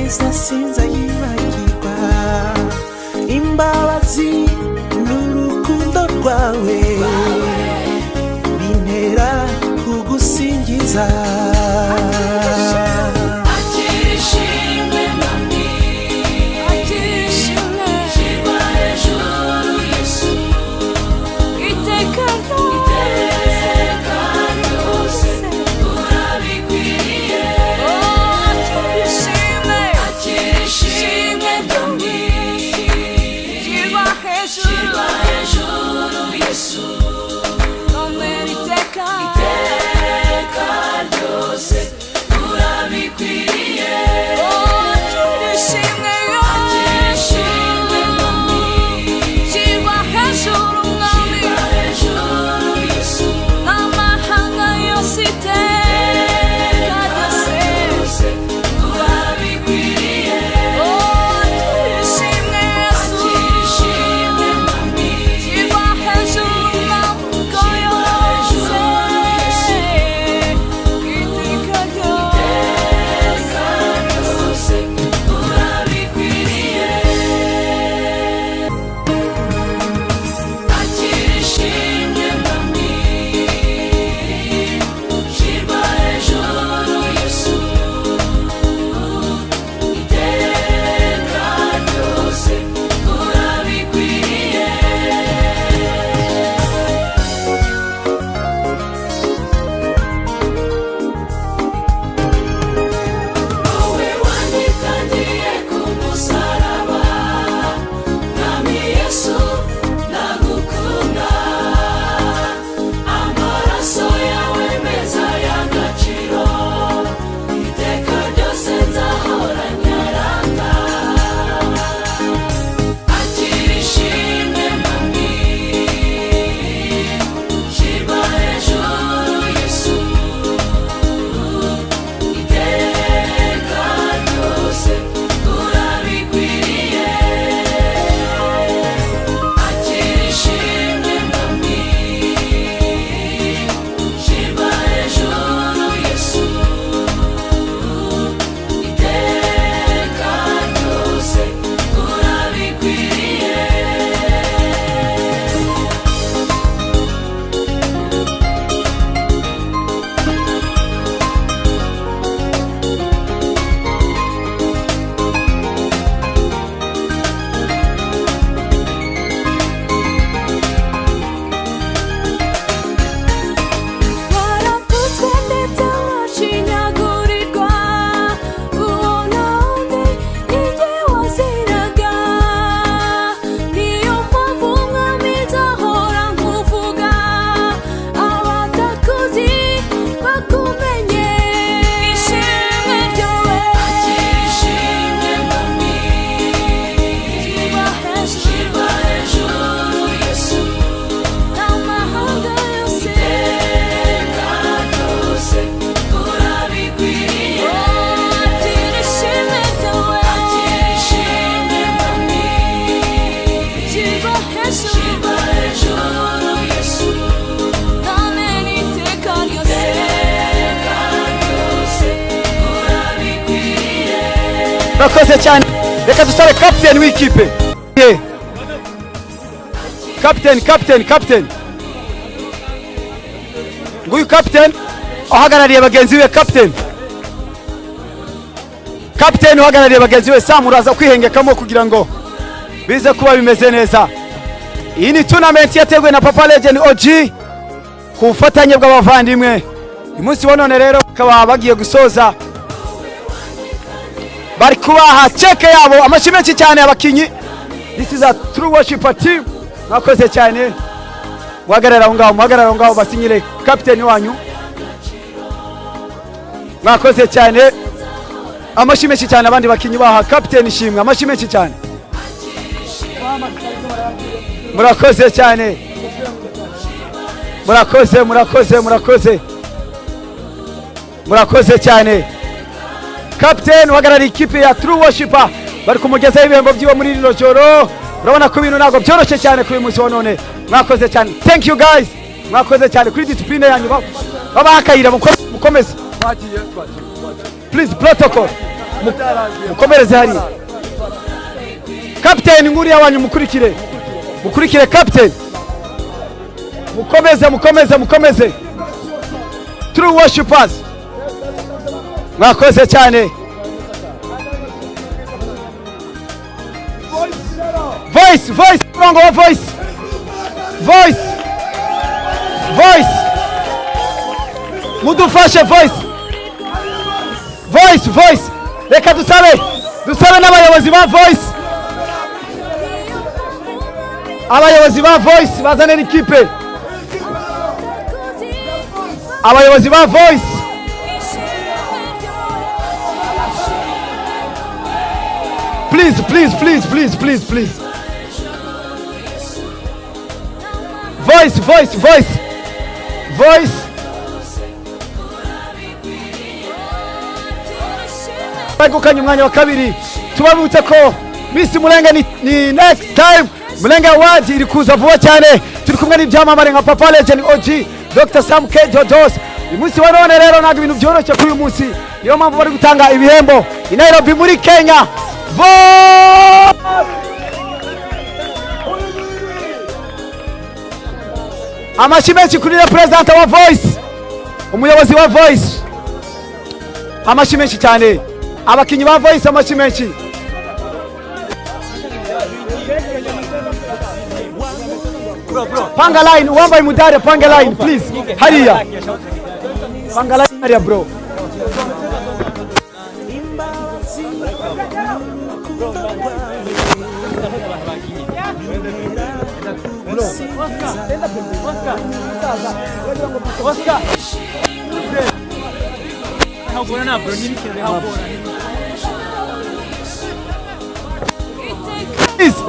mwiza sinzayibagirwa imbabazi n'urukundo rwawe bintera kugusingiza Murakoze cyane. Reka dusabe captain w'ikipe. Captain. Nguyu captain uhagarariye bagenzi be captain uhagarariye bagenzi be Sam uraza kwihengekamo kugira ngo bize kuba bimeze neza. Iyi ni tournament yateguwe na Papa Legend OG ku bufatanye bw'abavandimwe. Umunsi wa none rero bakaba bagiye gusoza bari kubaha cheke yabo amashyi menshi cyane abakinyi. This is a true worship team. Mwakoze cyane. Muhagarara aho ngaho basinyire captain wanyu. Mwakoze cyane. Amashyi menshi cyane abandi bakinyi baha captain ishimwe. Amashyi menshi cyane. Murakoze cyane. Murakoze cyane. Captain uhagarariye ikipe ya True Worshipper bari kumugezaho ibihembo by'iwe muri rino joro. Urabona ko ibintu ntabwo byoroshye cyane kuri uyu munsi wa none. Mwakoze cyane. Thank you guys. Mwakoze cyane kuri discipline yanyu. Baba akayira mukomeze. Please protocol. mukomereze hari captain nguri yawanyu mukurikire captain mukomeze true worshipers mwakoze cyane voice murongo wa voice mudufashe voice reka dusabe n'abayobozi ba voice bazane n'ikipe abayobozi ba voice please voice bagukanye umwanya wa kabiri tubabutse ko Miss Mulenge ni next time Mulenge Award iri kuza vuba cyane turi kumwe n'ibyamamare nka Papa Legend OG Dr. Sam K Dodos uyu munsi wa none rero ntabwo ibintu byoroshye kuri uyu munsi niyo mpamvu bari gutanga ibihembo i Nairobi muri Kenya amashyi menshi kuri representa wa voice umuyobozi wa voice amashyi menshi cyane abakinyi ba voice amashyi menshi panga line uwambaye mudari panga line please hariya panga line hariya bro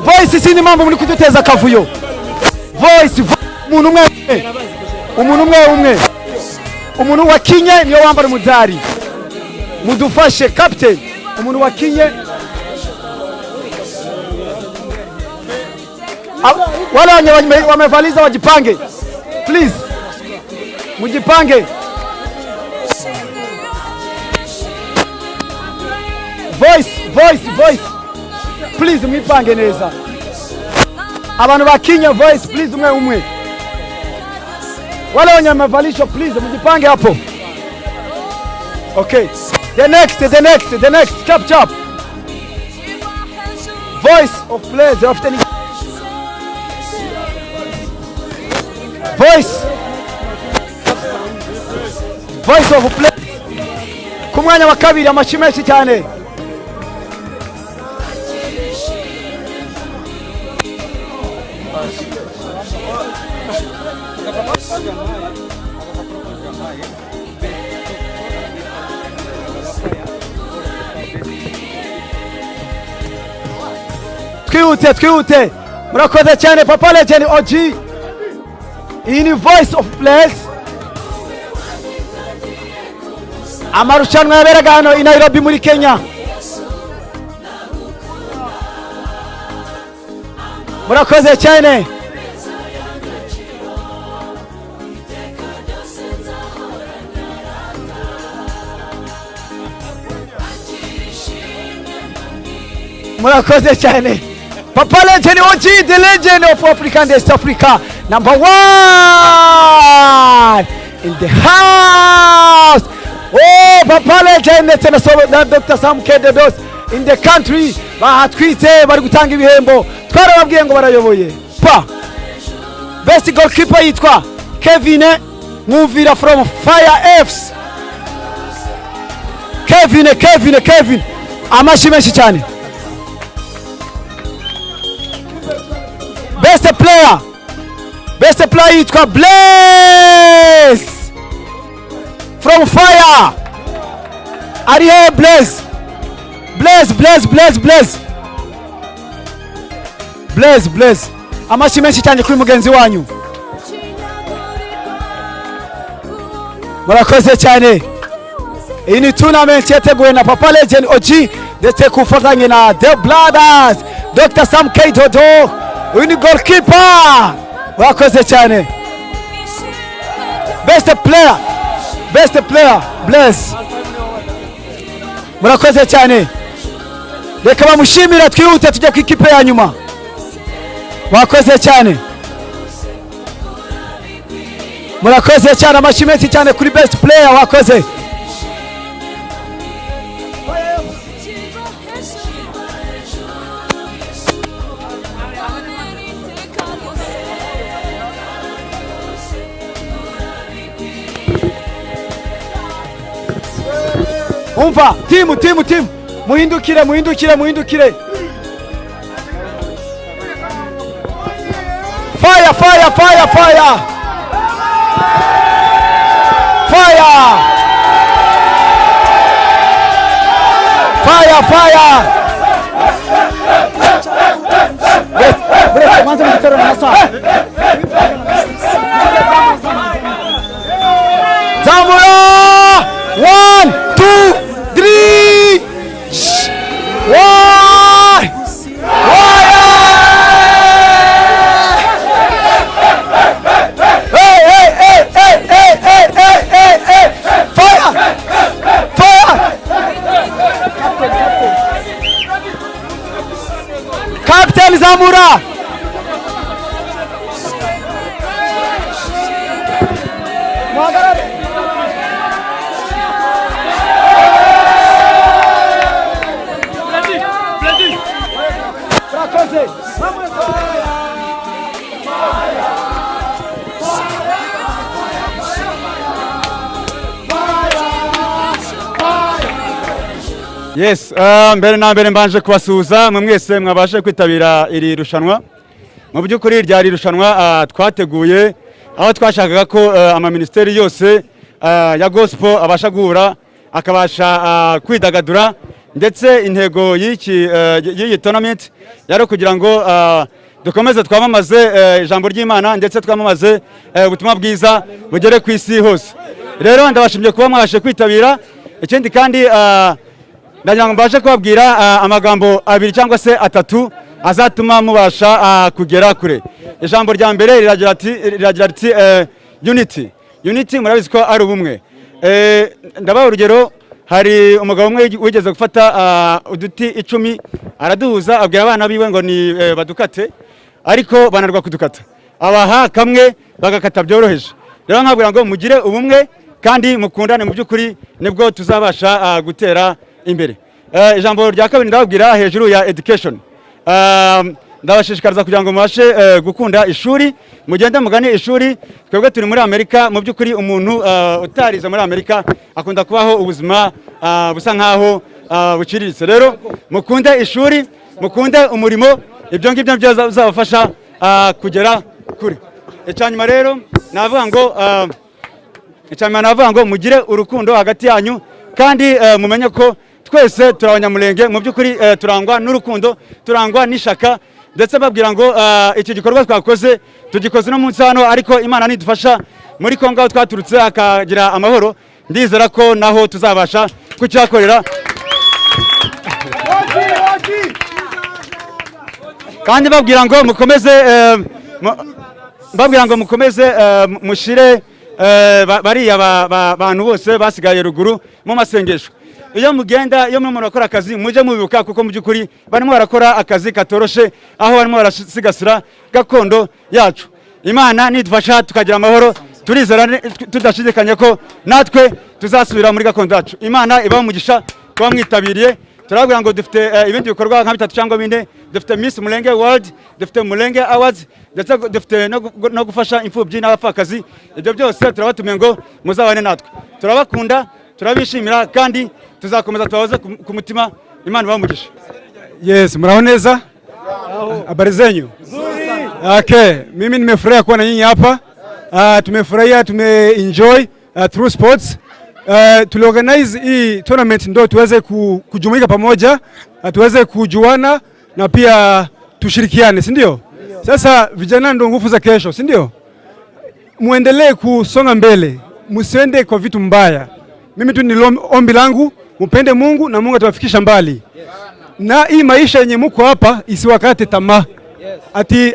voice sindi mambo muri kuduteza akavuyo voice umuntu umwe umuntu wakinye niyo wambara umudari mudufashe captain umuntu wakinye wale wamevaliza wajipange please mujipange voice please mwipange neza abantu bakinya voice please umwe wale wenye wamevalisha please mujipange hapo okay the next chop voice of players after voice of play ku mwanya wa kabiri amashyi menshi cyane twihute murakoze cyane Papa Legend OG iyi ni voice of players amarushanwa yaberaga hano i Nairobi muri Kenya murakoze cyane murakoze cyane Papa Legend OG, the legend of Africa and East Africa, number 1 in the house. Oh, Papa Legend ndetse na Dr. Sam K Dodos in the country. Bahatwite bari gutanga ibihembo. Twarababwiye ngo barayoboye. Best goalkeeper yitwa Kevin Muvira from Fire Fs. Kevin. Amashyi menshi cyane. Best player yitwa Blaze from Fire. Are you here, Blaze? Blaze. Amashyi menshi cyane kuri mugenzi wanyu. Murakoze cyane. Iyi ni tournament yateguwe na Papa Legend OG ndetse kufatanya na The Brothers, Dr. Sam K Dodo. Uyu ni goalkeeper. Murakoze cyane. Best player, Blaze. murakoze cyane. Reka bamushimira twihute tujya ku ikipe ya nyuma. Wakoze cyane. Murakoze cyane, amashimenti cyane kuri best player, wakoze. Umva, timu. Muhindukire. Fire. Mwanza mkitoro na masa. Zamura! 1, 2, 3. Why? Hey! Fire! Captain Zamura! Yes, mbere na mbere mbanje kubasuhuza mwese mwabashe kwitabira iri rushanwa. Mu by'ukuri ryari rushanwa twateguye aho twashakaga ko ama ministeri yose ya gospel abasha guhura akabasha kwidagadura, ndetse intego y'iyi tournament yari kugira ngo dukomeze twamamaze ijambo ry'Imana, ndetse twamamaze ubutumwa bwiza bugere ku isi hose. Rero ndabashimye kuba mwabashe kwitabira. Ikindi kandi ndagira ngo mbashe kubabwira amagambo abiri cyangwa se atatu azatuma mubasha kugera kure. Ijambo rya mbere riragira ati unity. Murabizi ko ari ubumwe. Ndabaha urugero, hari umugabo umwe wigeze gufata uduti 10 araduhuza, abwira abana biwe ngo ni badukate, ariko banarwa kudukata. Abaha kamwe bagakata byoroheje. Rero nkabwira ngo mugire ubumwe kandi mukundane, mu by'ukuri nibwo tuzabasha gutera imbere. Ijambo rya kabiri ndababwira hejuru ya education. Ndabashishikariza kugira ngo mubashe gukunda ishuri, mugende mugane ishuri. Twebwe turi muri Amerika, mu by'ukuri umuntu utarize muri Amerika akunda kubaho ubuzima busa nkaho buciriritse. Rero mukunde ishuri, mukunde umurimo, ibyo ngibyo bizabafasha kugera kure. Icyanyuma rero navuga ngo mugire urukundo hagati yanyu, kandi mumenye ko twese turi abanyamulenge, mu by'ukuri turangwa n'urukundo, turangwa n'ishaka, ndetse babwira ngo iki gikorwa twakoze tugikoze no munsi hano, ariko Imana nidufasha muri Kongo twaturutse akagira amahoro, ndizera ko naho tuzabasha kucyakorera. Kandi babwira ngo mukomeze mushire bariya bantu bose basigaye ruguru mu masengesho. Iyo mugenda, iyo murimo murakora akazi, muje mubibuka kuko mu by'ukuri barimo barakora akazi katoroshe, aho barimo barasigasira gakondo yacu. Imana nidufasha tukagira amahoro, turizera tudashidikanya ko natwe tuzasubira muri gakondo yacu. Imana ibaho umugisha kuba mwitabiriye. Turabwira ngo dufite ibindi bikorwa nka 3 cyangwa 4. Dufite Miss Mulenge World, dufite Mulenge Awards, ndetse dufite no gufasha imfubyi n'abapfakazi. Ibyo byose turabatumiye ngo muzabane natwe. Turabakunda, turabishimira, kandi tuzakomeza tubahoze ku mutima. Imana ibamugisha. Yes, muraho neza? Habari zenyu? Okay, mimi nimefurahia kuwa na nyinyi hapa. Tumefurahia, tumeenjoy through sports. Tuliorganize hii tournament ndio tuweze kujumuika pamoja, tuweze kujuana na pia tushirikiane, si ndio? Sasa vijana ndio nguvu za kesho, si ndio? Muendelee kusonga mbele, msiende kwa vitu mbaya. Mimi tu ni ombi langu, mpende Mungu na Mungu atawafikisha mbali. Na hii maisha yenye mko hapa isiwakate tamaa.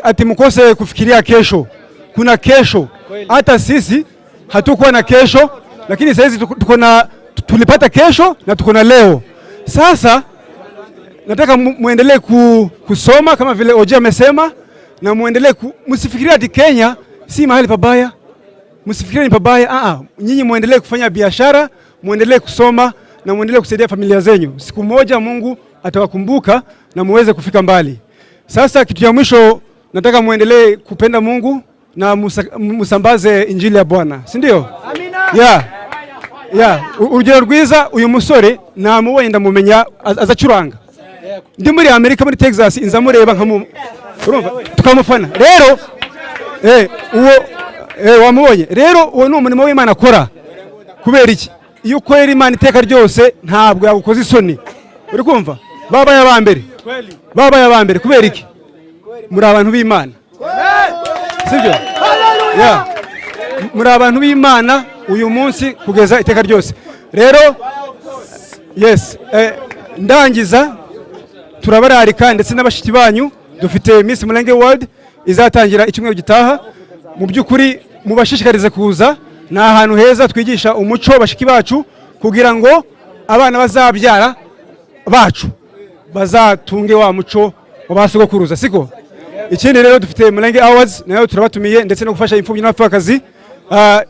Ati mkose kufikiria kesho. Kuna kesho. Hata sisi hatukuwa na kesho, lakini sasa tulipata kesho na tuko na leo. Sasa nataka muendelee kusoma kama vile Oji amesema, na muendelee msifikirie ati Kenya si mahali pabaya. Msifikirie ni pabaya. Nyinyi muendelee kufanya biashara, muendelee kusoma na muendelee kusaidia familia zenyu. Siku moja Mungu atawakumbuka na muweze kufika mbali. Sasa kitu ya mwisho nataka muendelee kupenda Mungu na musambaze injili ya Bwana. Si ndio? Amina. Urugero rwiza uyu musore namuwe ndamumenya azacuranga. Ndi muri Amerika muri Texas inza mureba urumva tukamufana. Rero uwo wamubonye. Rero uwo ni umurimo w'Imana akora. Kubera iki? Iyo ukorera Imana iteka ryose ntabwo yagukoze isoni. Uri kumva? Babaye abambere kubera iki? Muri abantu b'Imana. Sibyo? Muri abantu b'Imana uyu munsi kugeza iteka ryose. Rero ndangiza turabararika ndetse n'abashiki banyu. Dufite Miss Mulenge World izatangira icyumweru gitaha. Mu by'ukuri mubashishikarize kuza, ni ahantu heza twigisha umuco bashiki bacu kugira ngo abana bazabyara bacu bazatunge wa muco wabasogokuruza, siko? Ikindi rero dufite Mulenge Awards nayo turabatumiye ndetse no gufasha imfubyi n'abapfakazi.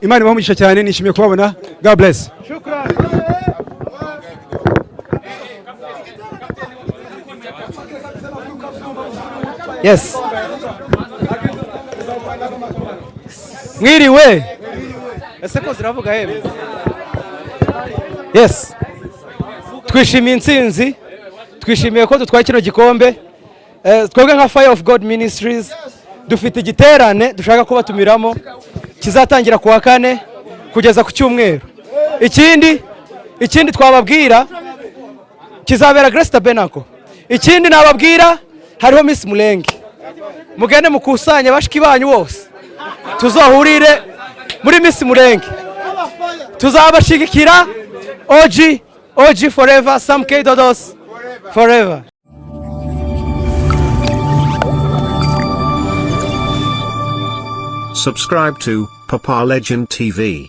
Imana ibamugisha cyane, nishimiye kubabona. God bless. Yes. Mwiriwe. Ese ko ziravuga hebe. Yes. Twishimiye intsinzi. Twishimiye ko dutwaye kino gikombe. Twebwe nka Fire of God Ministries dufite igiterane dushaka kubatumiramo kizatangira kuwa 4 kugeza ku cyumweru. Ikindi twababwira kizabera Grace Tabernacle. Ikindi nababwira hariho Miss Mulenge. Mugende mukusanye bashiki banyu bose. Tuzahurire muri Miss Mulenge. Tuzabashigikira OG forever, some K Dodos forever. Subscribe to Papa Legend TV.